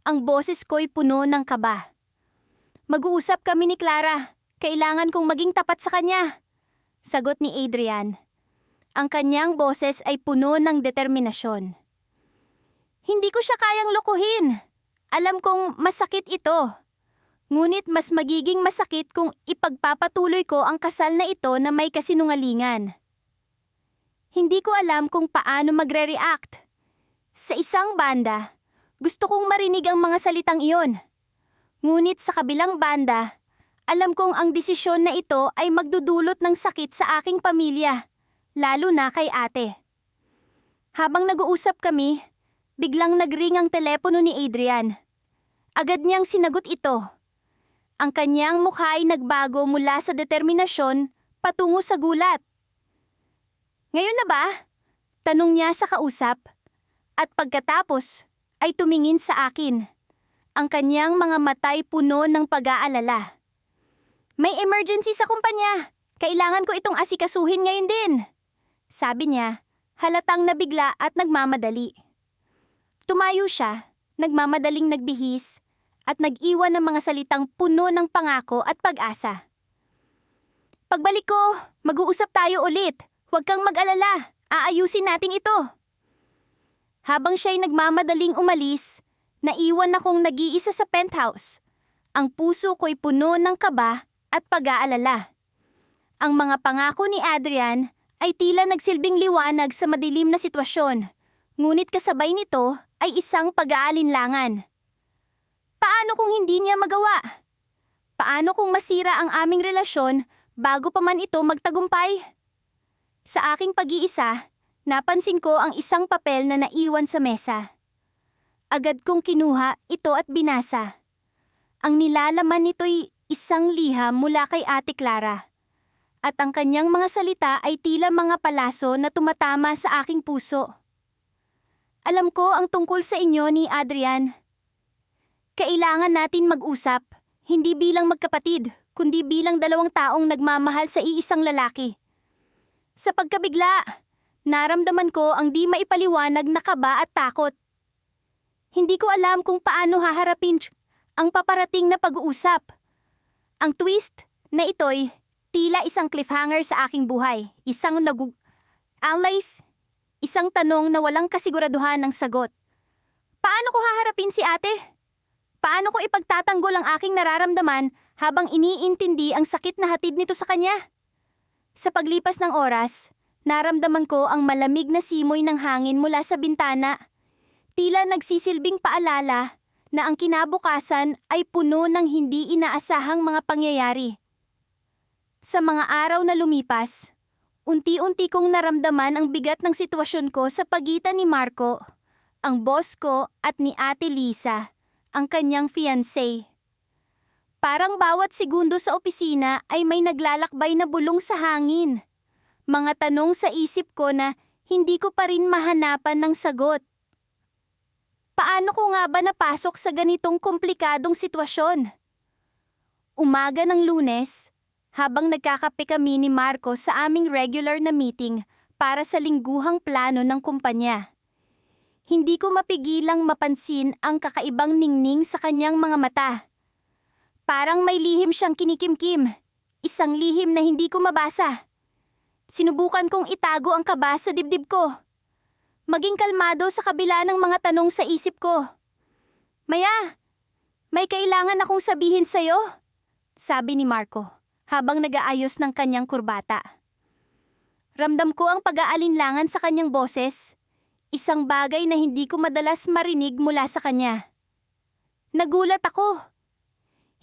Ang boses ko'y puno ng kaba. Mag-uusap kami ni Clara. Kailangan kong maging tapat sa kanya. Sagot ni Adrian. Ang kanyang boses ay puno ng determinasyon. Hindi ko siya kayang lokohin. Alam kong masakit ito. Ngunit mas magiging masakit kung ipagpapatuloy ko ang kasal na ito na may kasinungalingan. Hindi ko alam kung paano magre-react. Sa isang banda, gusto kong marinig ang mga salitang iyon. Ngunit sa kabilang banda, alam kong ang desisyon na ito ay magdudulot ng sakit sa aking pamilya, lalo na kay ate. Habang nag-uusap kami, biglang nagring ang telepono ni Adrian. Agad niyang sinagot ito. Ang kanyang mukha ay nagbago mula sa determinasyon patungo sa gulat. Ngayon na ba? Tanong niya sa kausap. At pagkatapos ay tumingin sa akin. Ang kanyang mga matay puno ng pag-aalala. May emergency sa kumpanya. Kailangan ko itong asikasuhin ngayon din. Sabi niya, halatang nabigla at nagmamadali. Tumayo siya, nagmamadaling nagbihis, at nag-iwan ng mga salitang puno ng pangako at pag-asa. Pagbalik ko, mag-uusap tayo ulit. Huwag kang mag-alala. Aayusin natin ito. Habang siya'y nagmamadaling umalis, naiwan akong nag-iisa sa penthouse. Ang puso ko'y puno ng kaba at pag-aalala. Ang mga pangako ni Adrian ay tila nagsilbing liwanag sa madilim na sitwasyon, ngunit kasabay nito ay isang pag-aalinlangan. Paano kung hindi niya magawa? Paano kung masira ang aming relasyon bago pa man ito magtagumpay? Sa aking pag-iisa, napansin ko ang isang papel na naiwan sa mesa. Agad kong kinuha ito at binasa. Ang nilalaman nito'y isang liham mula kay Ate Clara. At ang kanyang mga salita ay tila mga palaso na tumatama sa aking puso. Alam ko ang tungkol sa inyo ni Adrian. Kailangan natin mag-usap, hindi bilang magkapatid, kundi bilang dalawang taong nagmamahal sa iisang lalaki. Sa pagkabigla, naramdaman ko ang di maipaliwanag na kaba at takot. Hindi ko alam kung paano haharapin ang paparating na pag-uusap. Ang twist na ito'y tila isang cliffhanger sa aking buhay, isang isang tanong na walang kasiguraduhan ng sagot. Paano ko haharapin si ate? Paano ko ipagtatanggol ang aking nararamdaman habang iniintindi ang sakit na hatid nito sa kanya? Sa paglipas ng oras, naramdaman ko ang malamig na simoy ng hangin mula sa bintana. Tila nagsisilbing paalala na ang kinabukasan ay puno ng hindi inaasahang mga pangyayari. Sa mga araw na lumipas, unti-unti kong naramdaman ang bigat ng sitwasyon ko sa pagitan ni Marco, ang boss ko at ni Ate Lisa, ang kanyang fiancé. Parang bawat segundo sa opisina ay may naglalakbay na bulong sa hangin. Mga tanong sa isip ko na hindi ko pa rin mahanapan ng sagot. Paano ko nga ba napasok sa ganitong komplikadong sitwasyon? Umaga ng Lunes, habang nagkakape kami ni Marco sa aming regular na meeting para sa lingguhang plano ng kumpanya. Hindi ko mapigilang mapansin ang kakaibang ningning sa kanyang mga mata. Parang may lihim siyang kinikimkim, isang lihim na hindi ko mabasa. Sinubukan kong itago ang kaba sa dibdib ko. Maging kalmado sa kabila ng mga tanong sa isip ko. Maya, may kailangan akong sabihin sa'yo, sabi ni Marco habang nag-aayos ng kanyang kurbata. Ramdam ko ang pag-aalinlangan sa kanyang boses, isang bagay na hindi ko madalas marinig mula sa kanya. Nagulat ako.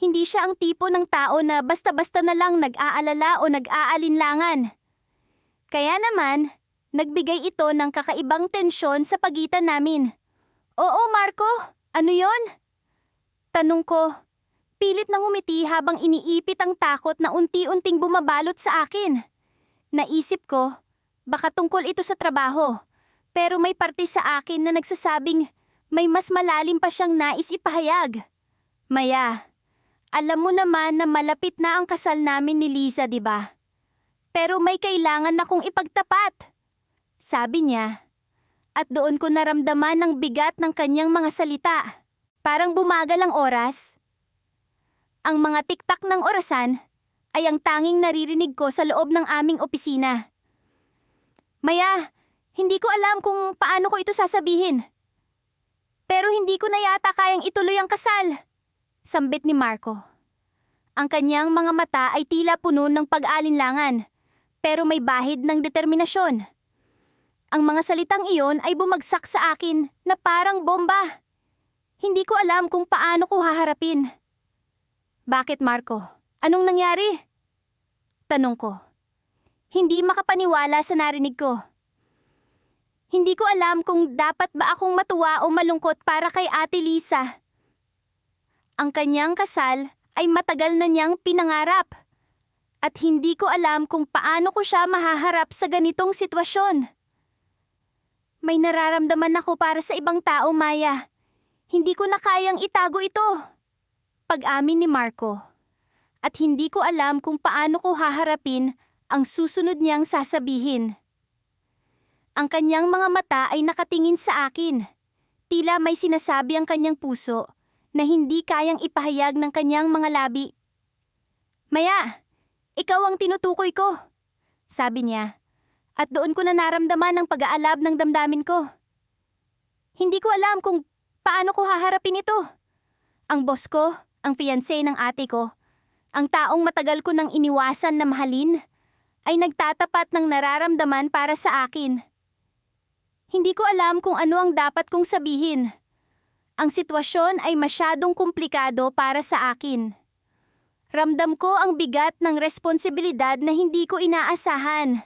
Hindi siya ang tipo ng tao na basta-basta na lang nag-aalala o nag-aalinlangan. Kaya naman, nagbigay ito ng kakaibang tensyon sa pagitan namin. Oo, Marco, ano yon? Tanong ko. Pilit nang umiti habang iniipit ang takot na unti-unting bumabalot sa akin. Naisip ko, baka tungkol ito sa trabaho, pero may parte sa akin na nagsasabing may mas malalim pa siyang nais ipahayag. Maya, alam mo naman na malapit na ang kasal namin ni Liza, di ba? Pero may kailangan akong ipagtapat, sabi niya. At doon ko naramdaman ang bigat ng kanyang mga salita. Parang bumagal ang oras. Ang mga tiktak ng orasan ay ang tanging naririnig ko sa loob ng aming opisina. Maya, hindi ko alam kung paano ko ito sasabihin. Pero hindi ko na yata kayang ituloy ang kasal, sambit ni Marco. Ang kanyang mga mata ay tila puno ng pag-alinlangan, pero may bahid ng determinasyon. Ang mga salitang iyon ay bumagsak sa akin na parang bomba. Hindi ko alam kung paano ko haharapin. Bakit, Marco? Anong nangyari? Tanong ko. Hindi makapaniwala sa narinig ko. Hindi ko alam kung dapat ba akong matuwa o malungkot para kay Ate Lisa. Ang kanyang kasal ay matagal na niyang pinangarap. At hindi ko alam kung paano ko siya mahaharap sa ganitong sitwasyon. May nararamdaman ako para sa ibang tao, Maya. Hindi ko na kayang itago ito. Pag-amin ni Marco. At hindi ko alam kung paano ko haharapin ang susunod niyang sasabihin. Ang kanyang mga mata ay nakatingin sa akin. Tila may sinasabi ang kanyang puso na hindi kayang ipahayag ng kanyang mga labi. Maya, ikaw ang tinutukoy ko, sabi niya. At doon ko na naramdaman ang pag-aalab ng damdamin ko. Hindi ko alam kung paano ko haharapin ito. Ang boss ko, ang fiancé ng ate ko, ang taong matagal ko nang iniwasan na mahalin, ay nagtatapat ng nararamdaman para sa akin. Hindi ko alam kung ano ang dapat kong sabihin. Ang sitwasyon ay masyadong komplikado para sa akin. Ramdam ko ang bigat ng responsibilidad na hindi ko inaasahan.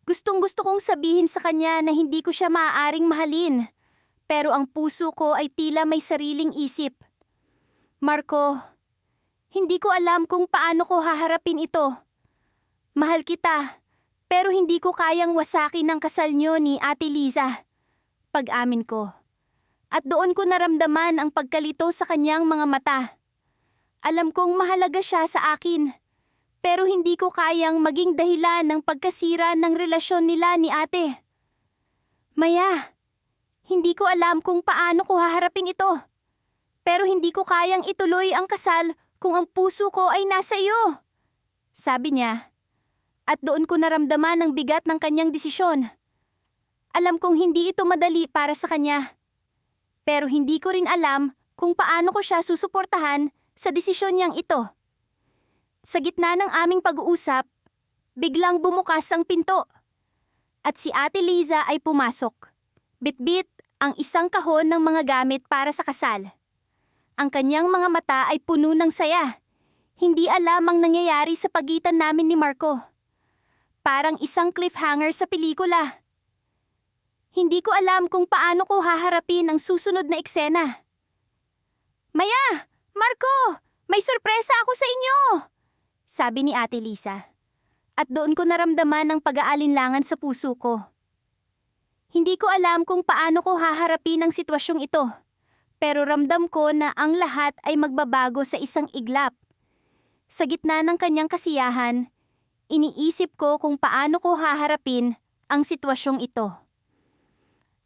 Gustong-gusto kong sabihin sa kanya na hindi ko siya maaaring mahalin, pero ang puso ko ay tila may sariling isip. Marco, hindi ko alam kung paano ko haharapin ito. Mahal kita, pero hindi ko kayang wasakin ang kasal niyo ni Ate Liza. Pag-amin ko. At doon ko naramdaman ang pagkalito sa kanyang mga mata. Alam kong mahalaga siya sa akin. Pero hindi ko kayang maging dahilan ng pagkasira ng relasyon nila ni ate. Maya, hindi ko alam kung paano ko haharapin ito. Pero hindi ko kayang ituloy ang kasal kung ang puso ko ay nasa iyo, sabi niya. At doon ko naramdaman ang bigat ng kanyang desisyon. Alam kong hindi ito madali para sa kanya. Pero hindi ko rin alam kung paano ko siya susuportahan sa desisyon niyang ito. Sa gitna ng aming pag-uusap, biglang bumukas ang pinto. At si Ate Liza ay pumasok. Bitbit ang isang kahon ng mga gamit para sa kasal. Ang kanyang mga mata ay puno ng saya. Hindi alam ang nangyayari sa pagitan namin ni Marco. Parang isang cliffhanger sa pelikula. Hindi ko alam kung paano ko haharapin ang susunod na eksena. Maya! Marco! May sorpresa ako sa inyo! Sabi ni Ate Liza. At doon ko naramdaman ang pag-aalinlangan sa puso ko. Hindi ko alam kung paano ko haharapin ang sitwasyong ito. Pero ramdam ko na ang lahat ay magbabago sa isang iglap. Sa gitna ng kanyang kasiyahan, iniisip ko kung paano ko haharapin ang sitwasyong ito.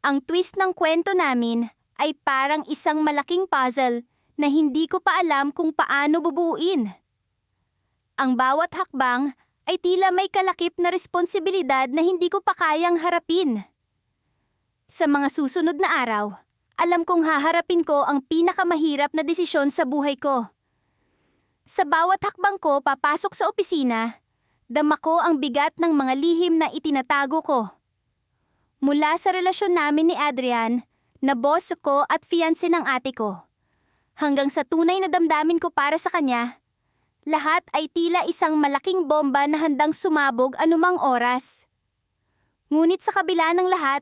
Ang twist ng kwento namin ay parang isang malaking puzzle na hindi ko pa alam kung paano bubuuin. Ang bawat hakbang ay tila may kalakip na responsibilidad na hindi ko pa kayang harapin. Sa mga susunod na araw, alam kong haharapin ko ang pinakamahirap na desisyon sa buhay ko. Sa bawat hakbang ko papasok sa opisina, dama ko ang bigat ng mga lihim na itinatago ko. Mula sa relasyon namin ni Adrian, na boss ko at fiancé ng ate ko, hanggang sa tunay na damdamin ko para sa kanya, lahat ay tila isang malaking bomba na handang sumabog anumang oras. Ngunit sa kabila ng lahat,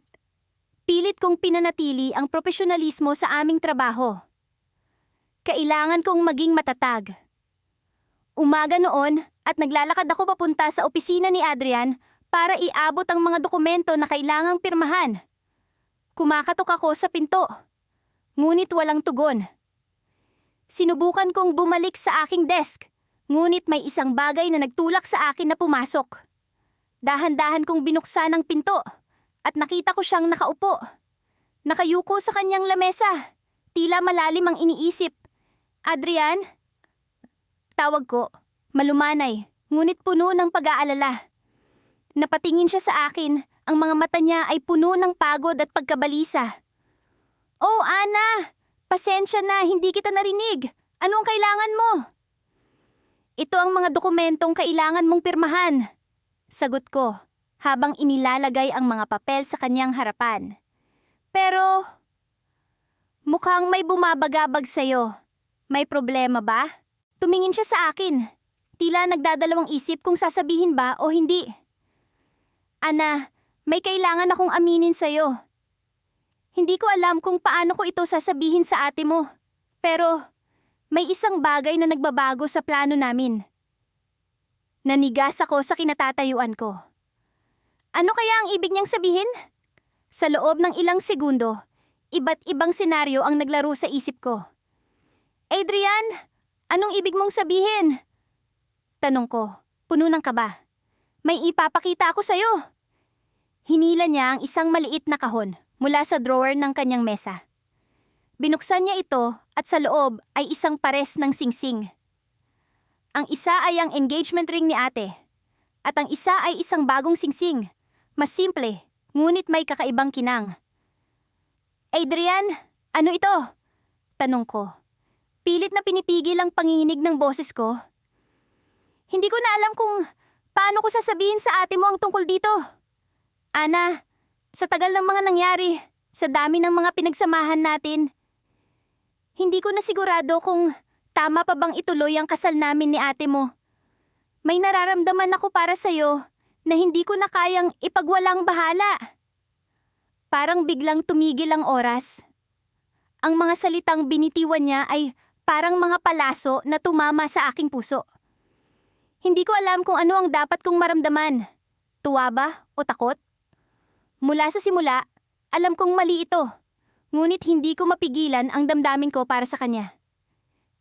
pilit kong pinanatili ang profesionalismo sa aming trabaho. Kailangan kong maging matatag. Umaga noon at naglalakad ako papunta sa opisina ni Adrian para iabot ang mga dokumento na kailangang pirmahan. Kumakatok ako sa pinto, ngunit walang tugon. Sinubukan kong bumalik sa aking desk. Ngunit may isang bagay na nagtulak sa akin na pumasok. Dahan-dahan kong binuksan ang pinto at nakita ko siyang nakaupo. Nakayuko sa kanyang lamesa. Tila malalim ang iniisip. Adrian? Tawag ko, malumanay, ngunit puno ng pag-aalala. Napatingin siya sa akin, ang mga mata niya ay puno ng pagod at pagkabalisa. Oh, Ana! Pasensya na, hindi kita narinig. Anong kailangan mo? Ito ang mga dokumentong kailangan mong pirmahan. Sagot ko, habang inilalagay ang mga papel sa kanyang harapan. Pero, mukhang may bumabagabag sa'yo. May problema ba? Tumingin siya sa akin. Tila nagdadalawang isip kung sasabihin ba o hindi. Ana, may kailangan akong aminin sa'yo. Hindi ko alam kung paano ko ito sasabihin sa ate mo. Pero, may isang bagay na nagbabago sa plano namin. Nanigas ako sa kinatatayuan ko. Ano kaya ang ibig niyang sabihin? Sa loob ng ilang segundo, iba't ibang senaryo ang naglaro sa isip ko. Adrian, anong ibig mong sabihin? Tanong ko, puno ng kaba. May ipapakita ako sa'yo. Hinila niya ang isang maliit na kahon mula sa drawer ng kanyang mesa. Binuksan niya ito at sa loob ay isang pares ng singsing. Ang isa ay ang engagement ring ni ate at ang isa ay isang bagong singsing. Mas simple, ngunit may kakaibang kinang. Adrian, ano ito? Tanong ko. Pilit na pinipigil ang panginginig ng boses ko. Hindi ko na alam kung paano ko sasabihin sa ate mo ang tungkol dito. Ana, sa tagal ng mga nangyari, sa dami ng mga pinagsamahan natin, hindi ko na sigurado kung tama pa bang ituloy ang kasal namin ni ate mo. May nararamdaman ako para sa'yo na hindi ko na kayang ipagwalang bahala. Parang biglang tumigil ang oras. Ang mga salitang binitiwan niya ay parang mga palaso na tumama sa aking puso. Hindi ko alam kung ano ang dapat kong maramdaman. Tuwa ba o takot? Mula sa simula, alam kong mali ito. Ngunit hindi ko mapigilan ang damdamin ko para sa kanya.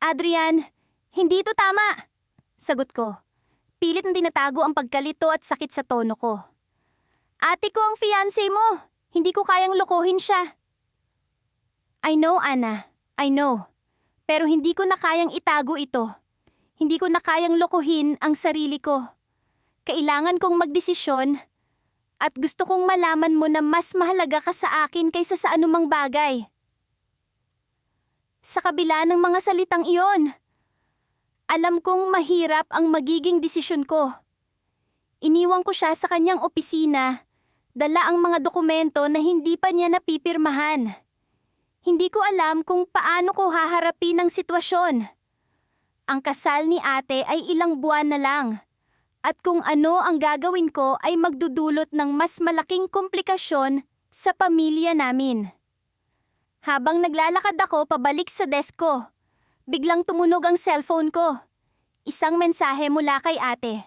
Adrian, hindi ito tama. Sagot ko. Pilit na tinatago ang pagkalito at sakit sa tono ko. Ate ko ang fiancé mo. Hindi ko kayang lokohin siya. I know, Ana. I know. Pero hindi ko na kayang itago ito. Hindi ko na kayang lokohin ang sarili ko. Kailangan kong magdesisyon at gusto kong malaman mo na mas mahalaga ka sa akin kaysa sa anumang bagay. Sa kabila ng mga salitang iyon, alam kong mahirap ang magiging desisyon ko. Iniwan ko siya sa kanyang opisina, dala ang mga dokumento na hindi pa niya napipirmahan. Hindi ko alam kung paano ko haharapin ang sitwasyon. Ang kasal ni ate ay ilang buwan na lang. At kung ano ang gagawin ko ay magdudulot ng mas malaking komplikasyon sa pamilya namin. Habang naglalakad ako pabalik sa desk ko, biglang tumunog ang cellphone ko. Isang mensahe mula kay ate.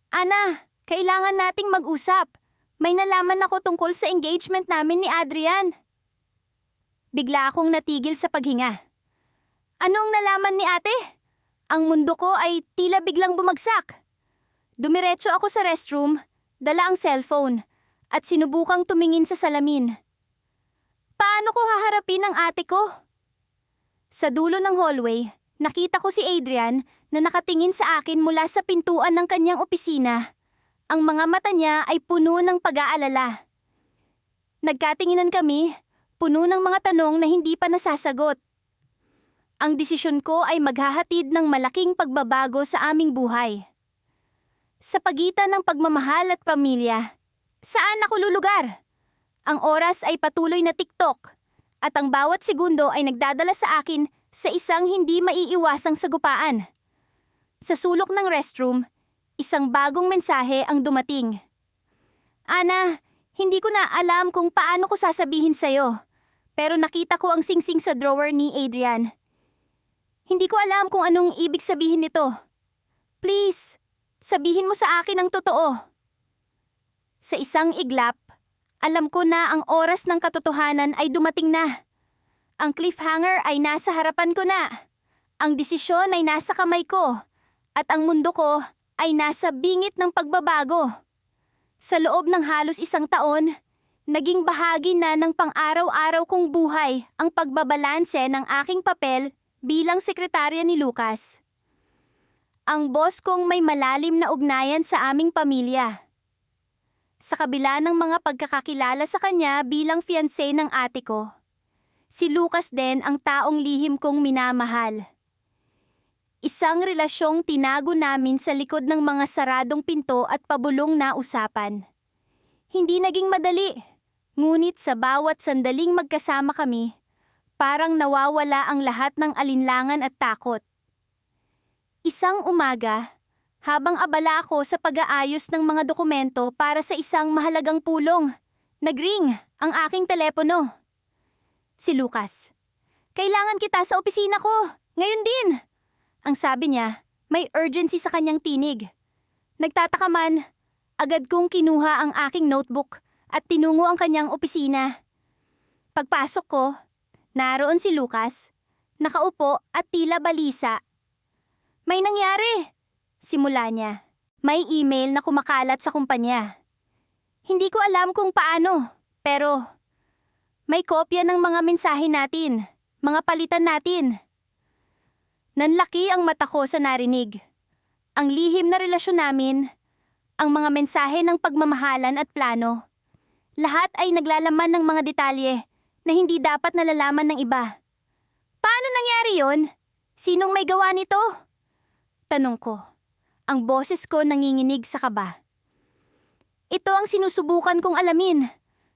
Ana, kailangan nating mag-usap. May nalaman ako tungkol sa engagement namin ni Adrian. Bigla akong natigil sa paghinga. Anong nalaman ni ate? Ang mundo ko ay tila biglang bumagsak. Dumiretso ako sa restroom, dala ang cellphone, at sinubukang tumingin sa salamin. Paano ko haharapin ang ate ko? Sa dulo ng hallway, nakita ko si Adrian na nakatingin sa akin mula sa pintuan ng kanyang opisina. Ang mga mata niya ay puno ng pag-aalala. Nagkatinginan kami, puno ng mga tanong na hindi pa nasasagot. Ang desisyon ko ay maghahatid ng malaking pagbabago sa aming buhay. Sa pagitan ng pagmamahal at pamilya, saan ako lulugar? Ang oras ay patuloy na tiktok at ang bawat segundo ay nagdadala sa akin sa isang hindi maiiwasang sagupaan. Sa sulok ng restroom, isang bagong mensahe ang dumating. Ana, hindi ko na alam kung paano ko sasabihin sa'yo, pero nakita ko ang singsing sa drawer ni Adrian. Hindi ko alam kung anong ibig sabihin nito. Please, sabihin mo sa akin ang totoo. Sa isang iglap, alam ko na ang oras ng katotohanan ay dumating na. Ang cliffhanger ay nasa harapan ko na. Ang desisyon ay nasa kamay ko. At ang mundo ko ay nasa bingit ng pagbabago. Sa loob ng halos isang taon, naging bahagi na ng pang-araw-araw kong buhay ang pagbabalanse ng aking papel bilang sekretarya ni Lucas. Ang boss kong may malalim na ugnayan sa aming pamilya. Sa kabila ng mga pagkakakilala sa kanya bilang fiancé ng ate ko, si Lucas din ang taong lihim kong minamahal. Isang relasyong tinago namin sa likod ng mga saradong pinto at pabulong na usapan. Hindi naging madali, ngunit sa bawat sandaling magkasama kami, parang nawawala ang lahat ng alinlangan at takot. Isang umaga, habang abala ako sa pag-aayos ng mga dokumento para sa isang mahalagang pulong, nagring ang aking telepono. Si Lucas. Kailangan kita sa opisina ko. Ngayon din! Ang sabi niya, may urgency sa kanyang tinig. Nagtataka man, agad kong kinuha ang aking notebook at tinungo ang kanyang opisina. Pagpasok ko, naroon si Lucas, nakaupo at tila balisa. May nangyari! Simula niya. May email na kumakalat sa kumpanya. Hindi ko alam kung paano, pero may kopya ng mga mensahe natin, mga palitan natin. Nanlaki ang mata ko sa narinig. Ang lihim na relasyon namin, ang mga mensahe ng pagmamahalan at plano. Lahat ay naglalaman ng mga detalye na hindi dapat nalalaman ng iba. Paano nangyari yon? Sinong may gawa nito? Tanong ko. Ang boses ko nanginginig sa kaba. Ito ang sinusubukan kong alamin,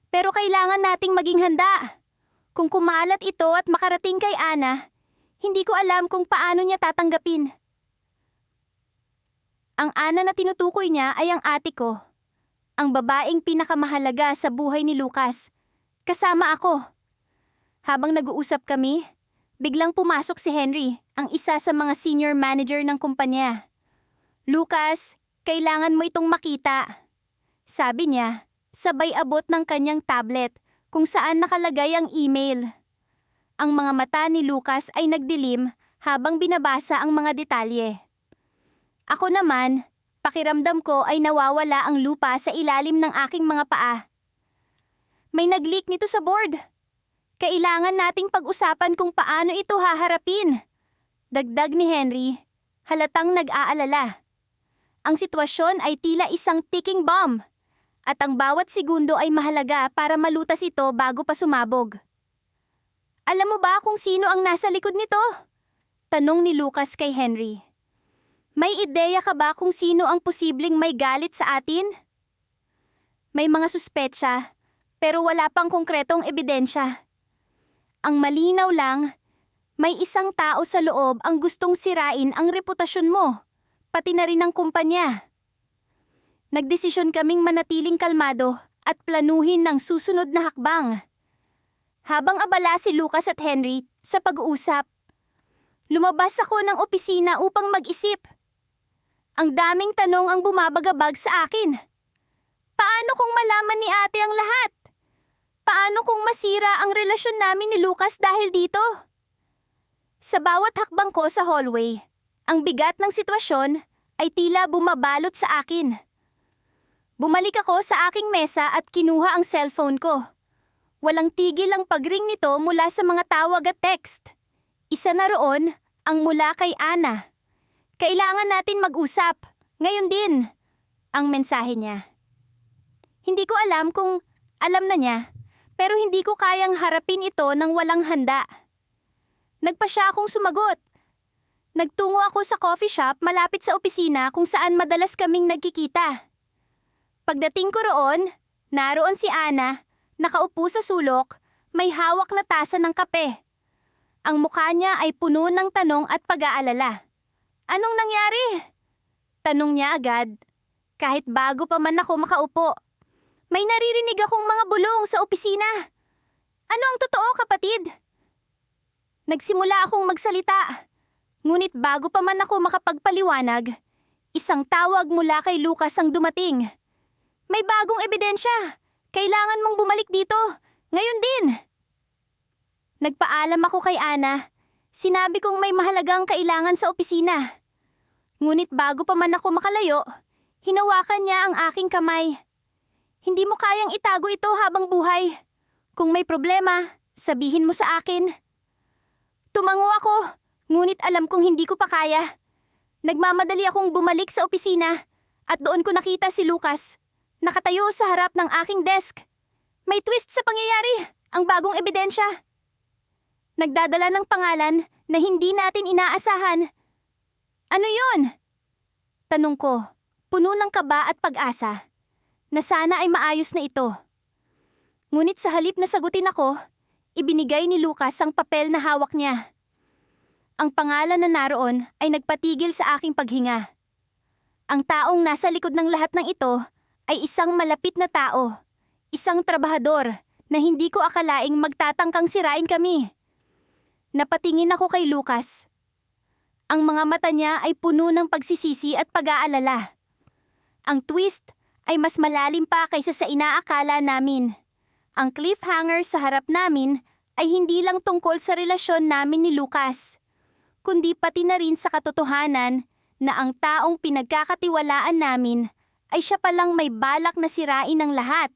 pero kailangan nating maging handa. Kung kumalat ito at makarating kay Ana, hindi ko alam kung paano niya tatanggapin. Ang Ana na tinutukoy niya ay ang ate ko, ang babaeng pinakamahalaga sa buhay ni Lucas, kasama ako. Habang nag-uusap kami, biglang pumasok si Henry, ang isa sa mga senior manager ng kumpanya. Lucas, kailangan mo itong makita. Sabi niya, sabay abot ng kanyang tablet kung saan nakalagay ang email. Ang mga mata ni Lucas ay nagdilim habang binabasa ang mga detalye. Ako naman, pakiramdam ko ay nawawala ang lupa sa ilalim ng aking mga paa. May nag-leak nito sa board. Kailangan nating pag-usapan kung paano ito haharapin. Dagdag ni Henry, halatang nag-aalala. Ang sitwasyon ay tila isang ticking bomb, at ang bawat segundo ay mahalaga para malutas ito bago pa sumabog. Alam mo ba kung sino ang nasa likod nito? Tanong ni Lucas kay Henry. May ideya ka ba kung sino ang posibleng may galit sa atin? May mga suspetsa, pero wala pang konkretong ebidensya. Ang malinaw lang, may isang tao sa loob ang gustong sirain ang reputasyon mo, pati na rin ang kumpanya. Nagdesisyon kaming manatiling kalmado at planuhin ng susunod na hakbang. Habang abala si Lucas at Henry sa pag-uusap, lumabas ako ng opisina upang mag-isip. Ang daming tanong ang bumabagabag sa akin. Paano kung malaman ni ate ang lahat? Paano kung masira ang relasyon namin ni Lucas dahil dito? Sa bawat hakbang ko sa hallway, ang bigat ng sitwasyon ay tila bumabalot sa akin. Bumalik ako sa aking mesa at kinuha ang cellphone ko. Walang tigil ang pagring nito mula sa mga tawag at text. Isa na roon ang mula kay Ana. Kailangan natin mag-usap. Ngayon din, ang mensahe niya. Hindi ko alam kung alam na niya, pero hindi ko kayang harapin ito nang walang handa. Nagpa siya akong sumagot. Nagtungo ako sa coffee shop malapit sa opisina kung saan madalas kaming nagkikita. Pagdating ko roon, naroon si Ana, nakaupo sa sulok, may hawak na tasa ng kape. Ang mukha niya ay puno ng tanong at pag-aalala. Anong nangyari? Tanong niya agad, kahit bago pa man ako makaupo. May naririnig akong mga bulong sa opisina. Ano ang totoo, kapatid? Nagsimula akong magsalita. Ngunit bago pa man ako makapagpaliwanag, isang tawag mula kay Lucas ang dumating. May bagong ebidensya. Kailangan mong bumalik dito. Ngayon din. Nagpaalam ako kay Ana. Sinabi kong may mahalagang kailangan sa opisina. Ngunit bago pa man ako makalayo, hinawakan niya ang aking kamay. Hindi mo kayang itago ito habang buhay. Kung may problema, sabihin mo sa akin. Tumango ako, ngunit alam kong hindi ko pa kaya. Nagmamadali akong bumalik sa opisina at doon ko nakita si Lucas. Nakatayo sa harap ng aking desk. May twist sa pangyayari, ang bagong ebidensya. Nagdadala ng pangalan na hindi natin inaasahan. Ano yun? Tanong ko, puno ng kaba at pag-asa, na sana ay maayos na ito. Ngunit sa halip na sagutin ako, ibinigay ni Lucas ang papel na hawak niya. Ang pangalan na naroon ay nagpatigil sa aking paghinga. Ang taong nasa likod ng lahat ng ito ay isang malapit na tao, isang trabahador na hindi ko akalaing magtatangkang sirain kami. Napatingin ako kay Lucas. Ang mga mata niya ay puno ng pagsisisi at pag-aalala. Ang twist ay mas malalim pa kaysa sa inaakala namin. Ang cliffhanger sa harap namin ay hindi lang tungkol sa relasyon namin ni Lucas, kundi pati na rin sa katotohanan na ang taong pinagkakatiwalaan namin ay siya palang may balak na sirain ang lahat.